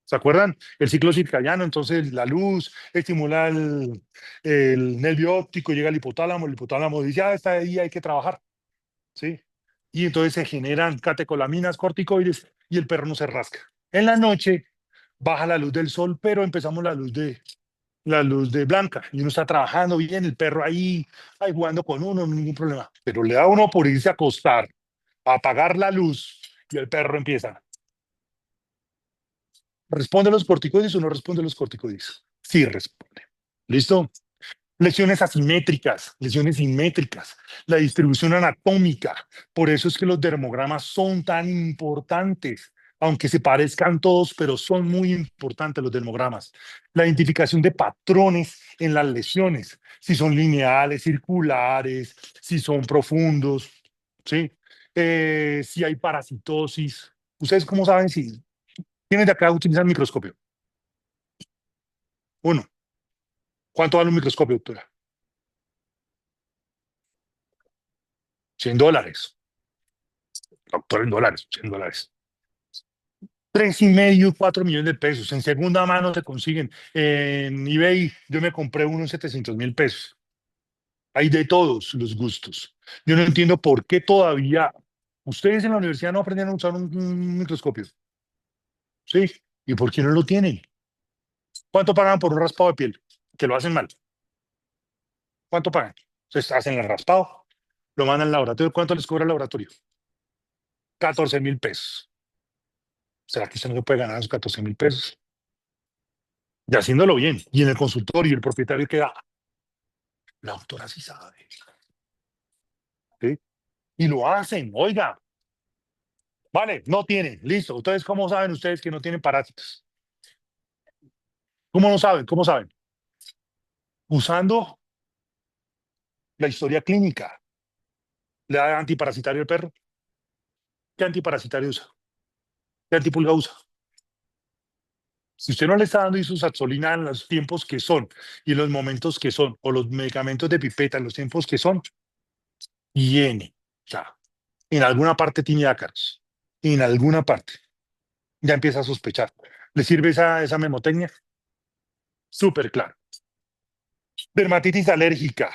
¿Se acuerdan? El ciclo circadiano, entonces la luz estimula el nervio óptico, llega al hipotálamo, el hipotálamo dice, ah, está ahí, hay que trabajar, ¿sí? Y entonces se generan catecolaminas, corticoides y el perro no se rasca. En la noche baja la luz del sol, pero empezamos la luz de blanca y uno está trabajando bien, el perro ahí jugando con uno, no ningún problema. Pero le da uno por irse a acostar, a apagar la luz y el perro empieza. ¿Responde a los corticoides o no responde a los corticoides? Sí responde. ¿Listo? Lesiones asimétricas, lesiones simétricas, la distribución anatómica. Por eso es que los dermogramas son tan importantes, aunque se parezcan todos, pero son muy importantes los dermogramas. La identificación de patrones en las lesiones, si son lineales, circulares, si son profundos, ¿sí? Si hay parasitosis. ¿Ustedes cómo saben si tienen de acá utilizan microscopio? Uno. ¿Cuánto vale un microscopio, doctora? $100. Doctor, en dólares, $100. 3,5, 4 millones de pesos. En segunda mano se consiguen. En eBay yo me compré uno en 700.000 pesos. Hay de todos los gustos. Yo no entiendo por qué todavía ustedes en la universidad no aprendieron a usar un microscopio. Sí. ¿Y por qué no lo tienen? ¿Cuánto pagan por un raspado de piel? Que lo hacen mal. ¿Cuánto pagan? Entonces hacen el raspado, lo mandan al laboratorio. ¿Cuánto les cobra el laboratorio? 14,000 pesos. ¿Será que usted no se puede ganar esos 14,000 pesos? Y haciéndolo bien. Y en el consultorio, el propietario queda, la doctora sí sabe. ¿Sí? Y lo hacen, oiga, vale, no tienen, listo. Entonces, ¿cómo saben ustedes que no tienen parásitos? ¿Cómo no saben? ¿Cómo saben? Usando la historia clínica. ¿Le da antiparasitario el perro? ¿Qué antiparasitario usa? ¿Qué antipulga usa? Si usted no le está dando isosatolina en los tiempos que son y en los momentos que son, o los medicamentos de pipeta en los tiempos que son, tiene, ya, en alguna parte tiene ácaros, en alguna parte, ya empieza a sospechar. ¿Le sirve esa memotecnia? Súper claro. Dermatitis alérgica.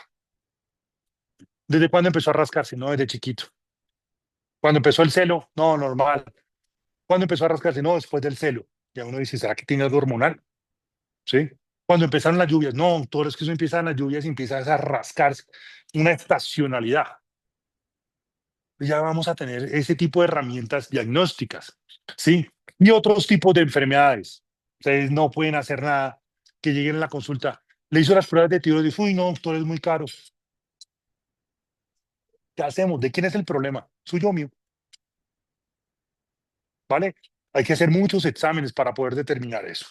¿Desde cuándo empezó a rascarse? No, desde chiquito. Cuando empezó el celo, no, normal. ¿Cuándo empezó a rascarse? No, después del celo. Ya uno dice, ¿será que tiene algo hormonal? ¿Sí? Cuando empezaron las lluvias, no, todo es que eso empiezan las lluvias y empiezas a rascarse. Una estacionalidad. Ya vamos a tener ese tipo de herramientas diagnósticas. ¿Sí? Y otros tipos de enfermedades. Ustedes no pueden hacer nada que lleguen a la consulta. Le hizo las pruebas de tiroides. Uy, no, doctor, es muy caro. ¿Qué hacemos? ¿De quién es el problema? ¿Suyo o mío? ¿Vale? Hay que hacer muchos exámenes para poder determinar eso.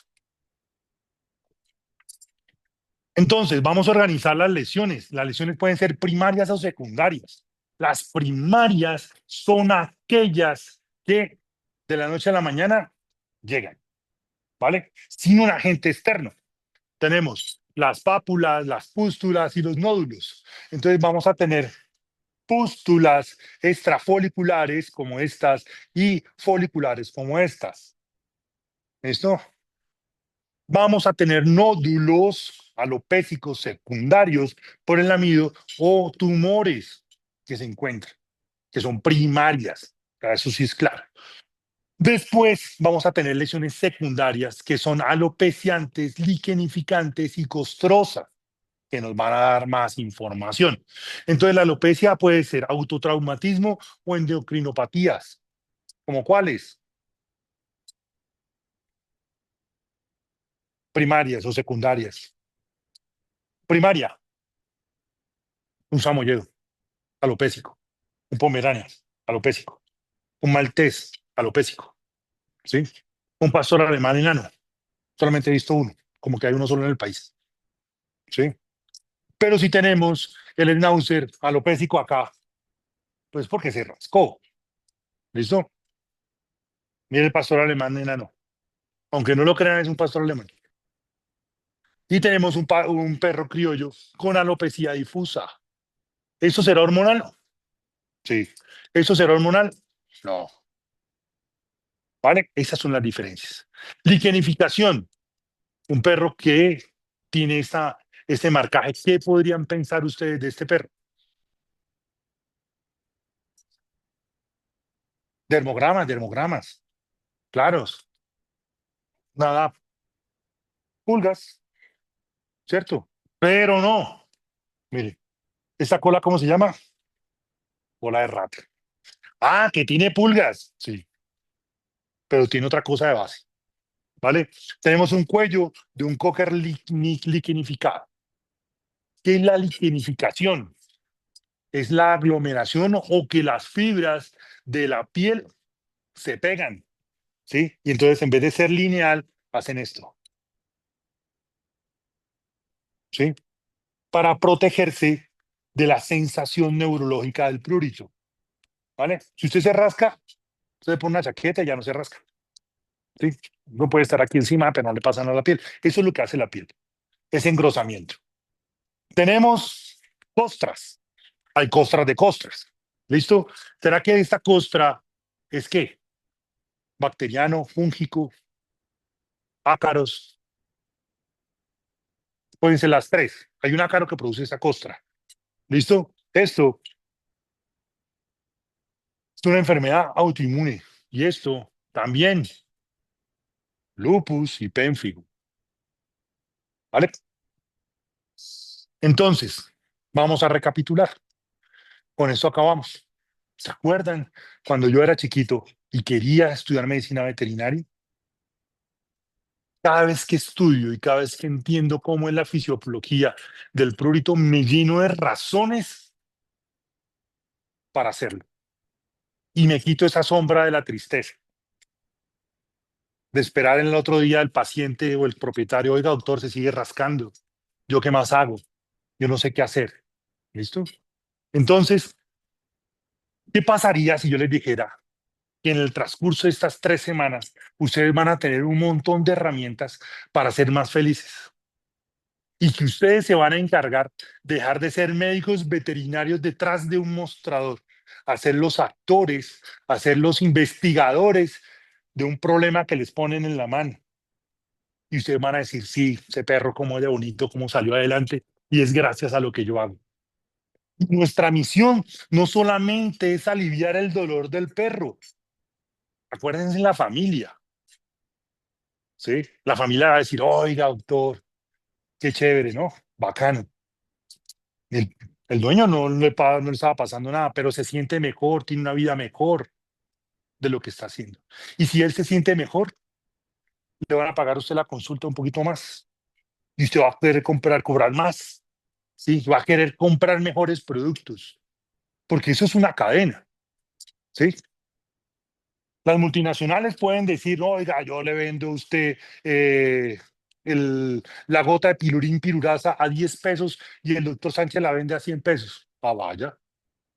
Entonces, vamos a organizar las lesiones. Las lesiones pueden ser primarias o secundarias. Las primarias son aquellas que de la noche a la mañana llegan, ¿vale? Sin un agente externo. Tenemos las pápulas, las pústulas y los nódulos. Entonces vamos a tener pústulas extrafoliculares como estas y foliculares como estas. ¿Listo? Vamos a tener nódulos alopécicos secundarios por el amido o tumores que se encuentran, que son primarias. Eso sí es claro. Después vamos a tener lesiones secundarias que son alopeciantes, liquenificantes y costrosas, que nos van a dar más información. Entonces, la alopecia puede ser autotraumatismo o endocrinopatías. ¿Como cuáles? Primarias o secundarias. Primaria, un samoyedo alopécico, un pomerania alopécico, un maltés alopécico, ¿sí? Un pastor alemán enano. Solamente he visto uno, como que hay uno solo en el país, ¿sí? Pero si tenemos el schnauzer alopécico acá, pues porque se rascó, ¿listo? Mire el pastor alemán enano. Aunque no lo crean, es un pastor alemán. Y tenemos un perro criollo con alopecia difusa. ¿Eso será hormonal? Sí. ¿Eso será hormonal? No. ¿Vale? Esas son las diferencias. Liquenificación. Un perro que tiene este marcaje. ¿Qué podrían pensar ustedes de este perro? Dermogramas, dermogramas. Claros. Nada, pulgas, ¿cierto? Pero no. Mire, ¿esta cola cómo se llama? Cola de rata. Ah, que tiene pulgas. Sí, pero tiene otra cosa de base. ¿Vale? Tenemos un cuello de un cocker liquenificado. ¿Qué es la liquenificación? Es la aglomeración o que las fibras de la piel se pegan, ¿sí? Y entonces en vez de ser lineal, hacen esto, ¿sí? Para protegerse de la sensación neurológica del prurito, ¿vale? Si usted se rasca, usted pone una chaqueta y ya no se rasca, ¿sí? No puede estar aquí encima, pero no le pasa nada a la piel. Eso es lo que hace la piel, es engrosamiento. Tenemos costras. Hay costras de costras. ¿Listo? ¿Será que esta costra es qué? Bacteriano, fúngico, ácaros. Pueden ser las tres. Hay un ácaro que produce esa costra. ¿Listo? Esto es una enfermedad autoinmune. Y esto también, lupus y pénfigo. ¿Vale? Entonces, vamos a recapitular. Con esto acabamos. ¿Se acuerdan cuando yo era chiquito y quería estudiar medicina veterinaria? Cada vez que estudio y cada vez que entiendo cómo es la fisiología del prurito, me lleno de razones para hacerlo. Y me quito esa sombra de la tristeza, de esperar en el otro día el paciente o el propietario, oiga, doctor, se sigue rascando. ¿Yo qué más hago? Yo no sé qué hacer. ¿Listo? Entonces, ¿qué pasaría si yo les dijera que en el transcurso de estas 3 semanas ustedes van a tener un montón de herramientas para ser más felices? Y que ustedes se van a encargar de dejar de ser médicos veterinarios detrás de un mostrador, a ser los actores, a ser los investigadores de un problema que les ponen en la mano. Y ustedes van a decir, sí, ese perro cómo de bonito, cómo salió adelante, y es gracias a lo que yo hago. Nuestra misión no solamente es aliviar el dolor del perro, acuérdense en la familia, ¿sí? La familia va a decir, oiga, doctor, qué chévere, ¿no? Bacano. El, el dueño no le estaba pasando nada, pero se siente mejor, tiene una vida mejor de lo que está haciendo. Y si él se siente mejor, le van a pagar a usted la consulta un poquito más. Y usted va a querer cobrar más. ¿Sí? Va a querer comprar mejores productos. Porque eso es una cadena. ¿Sí? Las multinacionales pueden decir, no, oiga, yo le vendo a usted la gota de pilurín pirurasa a 10 pesos y el doctor Sánchez la vende a 100 pesos. Ah, vaya.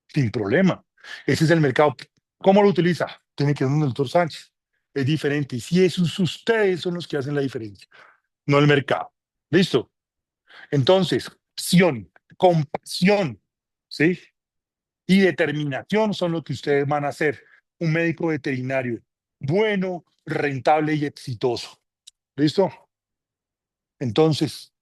sin problema. Ese es el mercado. ¿Cómo lo utiliza? Tiene que ser un doctor Sánchez. Es diferente. Y si esos ustedes son los que hacen la diferencia, no el mercado. ¿Listo? Entonces, acción, compasión, ¿sí? Y determinación son lo que ustedes van a hacer. Un médico veterinario bueno, rentable y exitoso. ¿Listo? Entonces,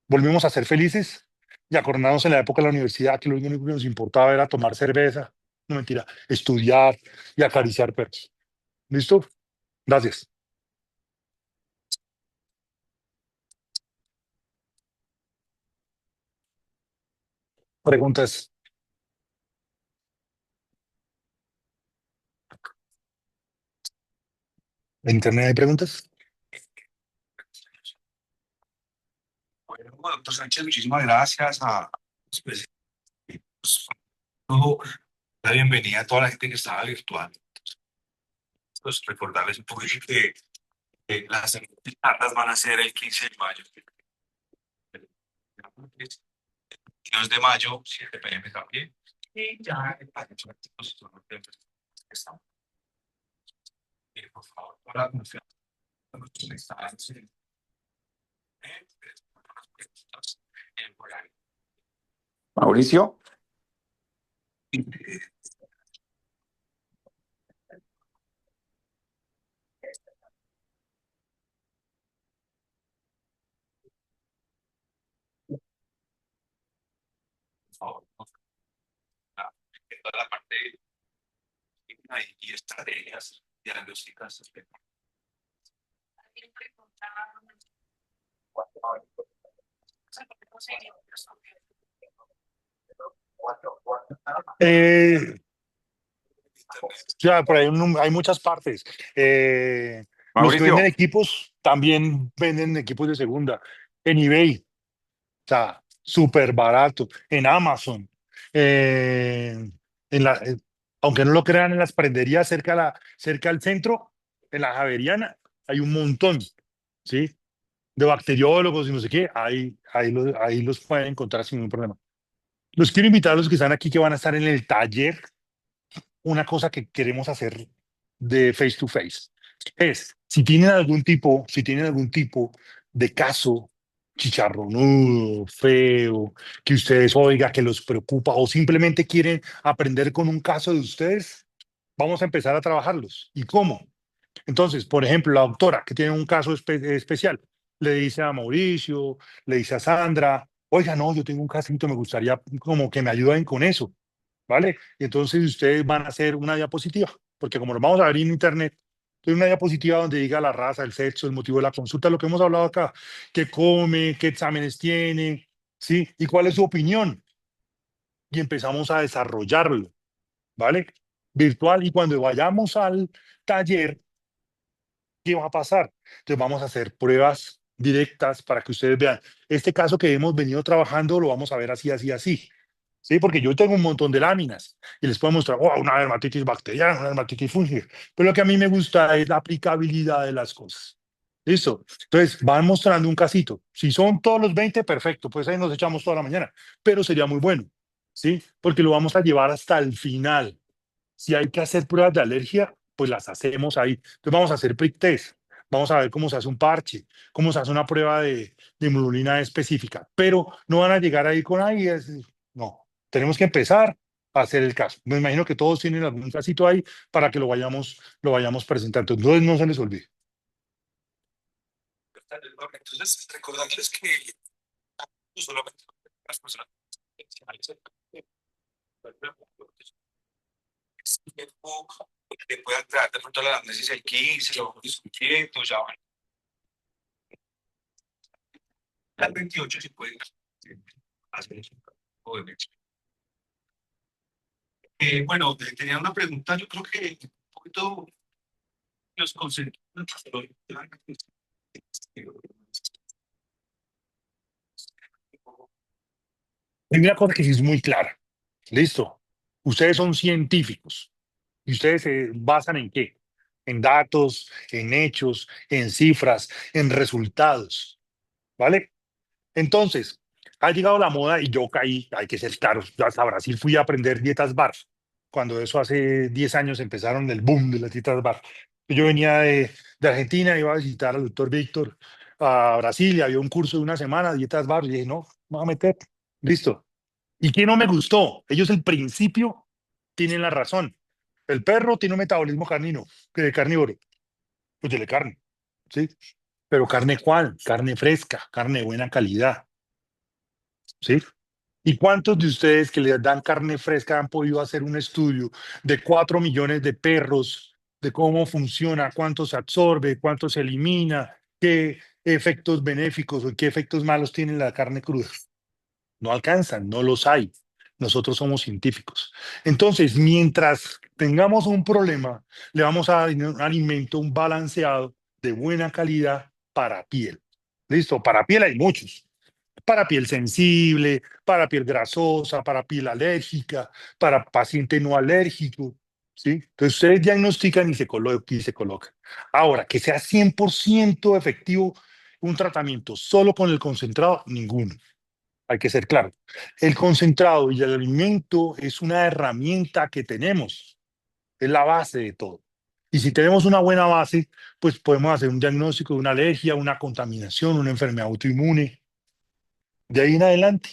volvimos a ser felices y acordarnos en la época de la universidad que lo único que nos importaba era tomar cerveza, no mentira, estudiar y acariciar perros. ¿Listo? Gracias. Preguntas. ¿En internet hay preguntas? Bueno, doctor Sánchez, muchísimas gracias pues, pues, no, la bienvenida a toda la gente que estaba virtual. Pues recordarles un poquito que las siguientes charlas van a ser el 15 de mayo. 2 de mayo, 7 p.m. también. Y ya, estamos, por favor, para la confianza. Mauricio. Por favor, toda la parte y estrategias diagnósticas. Eh, ya, por ahí hay muchas partes. Los que venden Mauricio, equipos también venden equipos de segunda. En eBay, o sea, súper barato. En Amazon. Eh, en la, aunque no lo crean, en las prenderías cerca al centro, en la Javeriana, hay un montón, ¿sí? De bacteriólogos y no sé qué. Ahí los pueden encontrar sin ningún problema. Los quiero invitar a los que están aquí que van a estar en el taller. Una cosa que queremos hacer de face to face es, si tienen algún tipo de caso chicharronudo, feo, que ustedes oiga, que los preocupa o simplemente quieren aprender con un caso de ustedes, vamos a empezar a trabajarlos. ¿Y cómo? Entonces, por ejemplo, la doctora que tiene un caso especial, le dice a Mauricio, le dice a Sandra, oiga, no, yo tengo un casito, me gustaría como que me ayuden con eso. ¿Vale? Y entonces ustedes van a hacer una diapositiva, porque como lo vamos a ver en internet, es una diapositiva donde diga la raza, el sexo, el motivo de la consulta, lo que hemos hablado acá, qué come, qué exámenes tiene, ¿sí? Y cuál es su opinión. Y empezamos a desarrollarlo, ¿vale? Virtual. Y cuando vayamos al taller, ¿qué va a pasar? Entonces vamos a hacer pruebas directas para que ustedes vean. Este caso que hemos venido trabajando lo vamos a ver así, así, así. Sí, porque yo tengo un montón de láminas y les puedo mostrar, oh, una dermatitis bacteriana, una dermatitis fúngica. Pero lo que a mí me gusta es la aplicabilidad de las cosas. ¿Listo? Entonces, van mostrando un casito. Si son todos los 20 perfecto, pues ahí nos echamos toda la mañana. Pero sería muy bueno, ¿sí? Porque lo vamos a llevar hasta el final. Si hay que hacer pruebas de alergia, pues las hacemos ahí. Entonces vamos a hacer prick test, vamos a ver cómo se hace un parche, cómo se hace una prueba de hemoglobina específica, pero no van a llegar ahí con ahí. No, tenemos que empezar a hacer el caso. Me imagino que todos tienen algún casito ahí para que lo vayamos presentando. Entonces no se les olvide. entonces recordarles que no solamente las personas tiempo que puedan traer de pronto la anamnesis el 15, lo vamos discutiendo, ya van al 28 si pueden hacer eso. Bueno, tenía una pregunta, yo creo que un poquito los conceptos. Primera cosa que sí es muy clara. Listo. Ustedes son científicos. ¿Y ustedes se basan en qué? En datos, en hechos, en cifras, en resultados. ¿Vale? Entonces, ha llegado la moda y yo caí, hay que ser claros, hasta Brasil fui a aprender dietas bar. Cuando eso hace 10 años empezaron el boom de las dietas bar. Yo venía de Argentina, iba a visitar al doctor Víctor a Brasil y había un curso de una semana, dietas bar, y dije, no, me voy a meter, listo. ¿Y qué no me gustó? Ellos el principio tienen la razón. El perro tiene un metabolismo carnívoro, pues dele carne, ¿sí? Pero ¿carne cuál? Carne fresca, carne de buena calidad, ¿sí? ¿Y cuántos de ustedes que les dan carne fresca han podido hacer un estudio de 4 millones de perros, de cómo funciona, cuánto se absorbe, cuánto se elimina, qué efectos benéficos o qué efectos malos tiene la carne cruda? No alcanzan, no los hay. Nosotros somos científicos. Entonces, mientras tengamos un problema, le vamos a dar un alimento, un balanceado de buena calidad para piel. ¿Listo? Para piel hay muchos. Para piel sensible, para piel grasosa, para piel alérgica, para paciente no alérgico, ¿sí? Entonces ustedes diagnostican y se colocan. Ahora, que sea 100% efectivo un tratamiento solo con el concentrado, ninguno. Hay que ser claro. El concentrado y el alimento es una herramienta que tenemos, es la base de todo. Y si tenemos una buena base, pues podemos hacer un diagnóstico de una alergia, una contaminación, una enfermedad autoinmune. De ahí en adelante,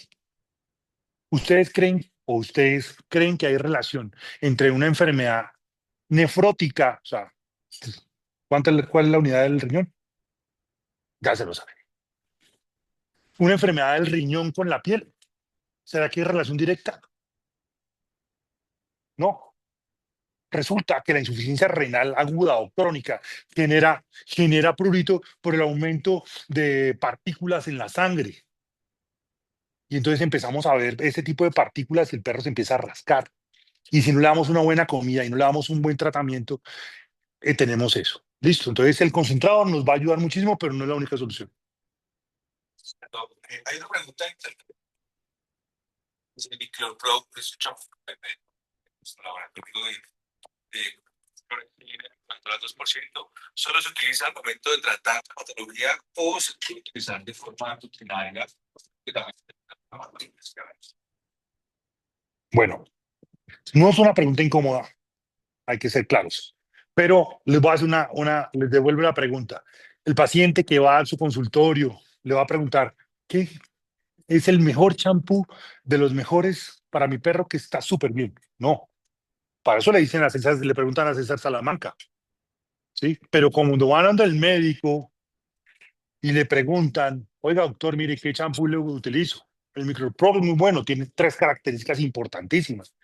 ustedes creen que hay relación entre una enfermedad nefrótica, o sea, ¿cuál es la unidad del riñón? Ya se lo saben. Una enfermedad del riñón con la piel. ¿Será que hay relación directa? No. Resulta que la insuficiencia renal aguda o crónica genera prurito por el aumento de partículas en la sangre. Y entonces empezamos a ver ese tipo de partículas y el perro se empieza a rascar. Y si no le damos una buena comida y no le damos un buen tratamiento, tenemos eso. Listo. Entonces el concentrado nos va a ayudar muchísimo, pero no es la única solución. Hay una pregunta el Micropro es un champú es un laboratorio de control 2%, solo se utiliza al momento de tratar la patología o se puede utilizar de forma rutinaria. Que también Bueno, no es una pregunta incómoda, hay que ser claros. Pero les voy a hacer les devuelvo la pregunta. El paciente que va a su consultorio le va a preguntar, ¿qué es el mejor champú de los mejores para mi perro que está súper bien? No, para eso le dicen a César, le preguntan a César Salamanca, ¿sí? Pero cuando van ante el médico y le preguntan, oiga, doctor, mire, ¿qué champú le utilizo? El MicroPro es muy bueno, tiene 3 características importantísimas,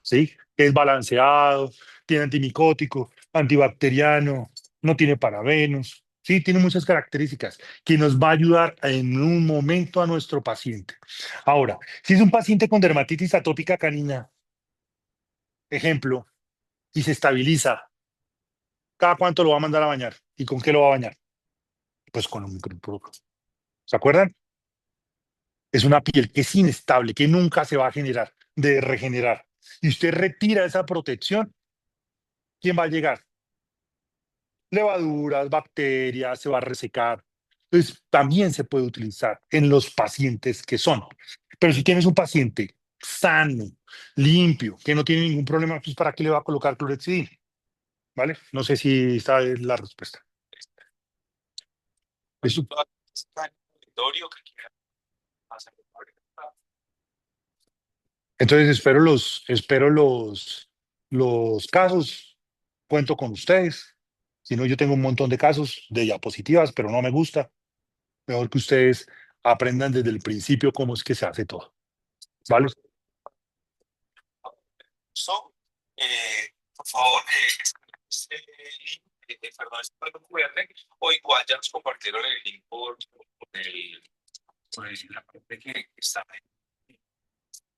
¿sí? Es balanceado, tiene antimicótico, antibacteriano, no tiene parabenos, sí, tiene muchas características que nos va a ayudar en un momento a nuestro paciente. Ahora, si es un paciente con dermatitis atópica canina, ejemplo, y se estabiliza, ¿cada cuánto lo va a mandar a bañar? ¿Y con qué lo va a bañar? Pues con un micropro. ¿Se acuerdan? Es una piel que es inestable, que nunca se va a regenerar. Y usted retira esa protección, ¿quién va a llegar? Levaduras, bacterias, se va a resecar. Entonces, también se puede utilizar en los pacientes que son. Pero si tienes un paciente sano, limpio, que no tiene ningún problema, pues ¿para qué le va a colocar clorexidina? ¿Vale? No sé si esta es la respuesta. Eso. que quiera hacer. Entonces, espero los casos. Cuento con ustedes. Si no, yo tengo un montón de casos de diapositivas, pero no me gusta. Mejor que ustedes aprendan desde el principio cómo es que se hace todo. ¿Vale? So, por favor, este link, perdón, este código QR, o igual ya nos compartieron el link la parte que está en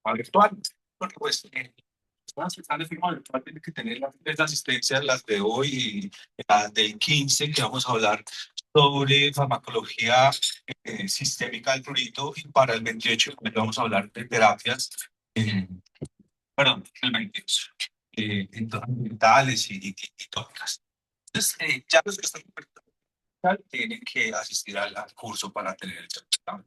forma virtual, porque pues las que están de forma virtual tienen que tener las asistencias, las de hoy y las del 15, que vamos a hablar sobre farmacología sistémica del prurito, y para el 28 vamos a hablar de terapias. eh, Perdón, el 22, mentales y tópicas. Entonces, ya los que están en tienen que asistir al curso para tener el certificado.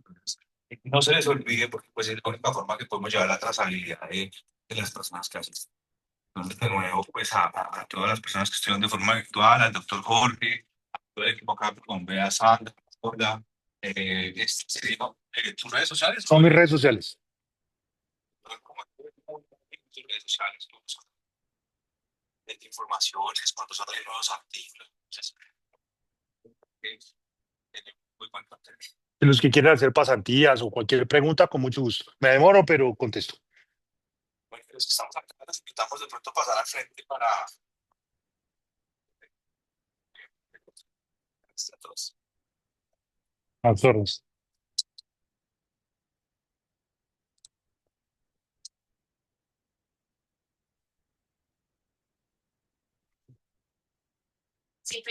No se les olvide porque pues es la única forma que podemos llevar la trazabilidad de las personas que asisten. Entonces, de nuevo, pues a todas las personas que estuvieron de forma virtual, al doctor Jorge, a todo el equipo acá con Bea, Sandra, Hola, sí, ¿no? ¿Tus redes sociales? Son mis redes sociales. Tus redes sociales, ¿no? De informaciones, cuando salen nuevos artículos. Entonces, tiene muy buen contenido. Y los que quieran hacer pasantías o cualquier pregunta, con mucho gusto. Me demoro, pero contesto. Bueno, los que estamos acá, les invitamos de pronto a pasar al frente para todos. A las órdenes.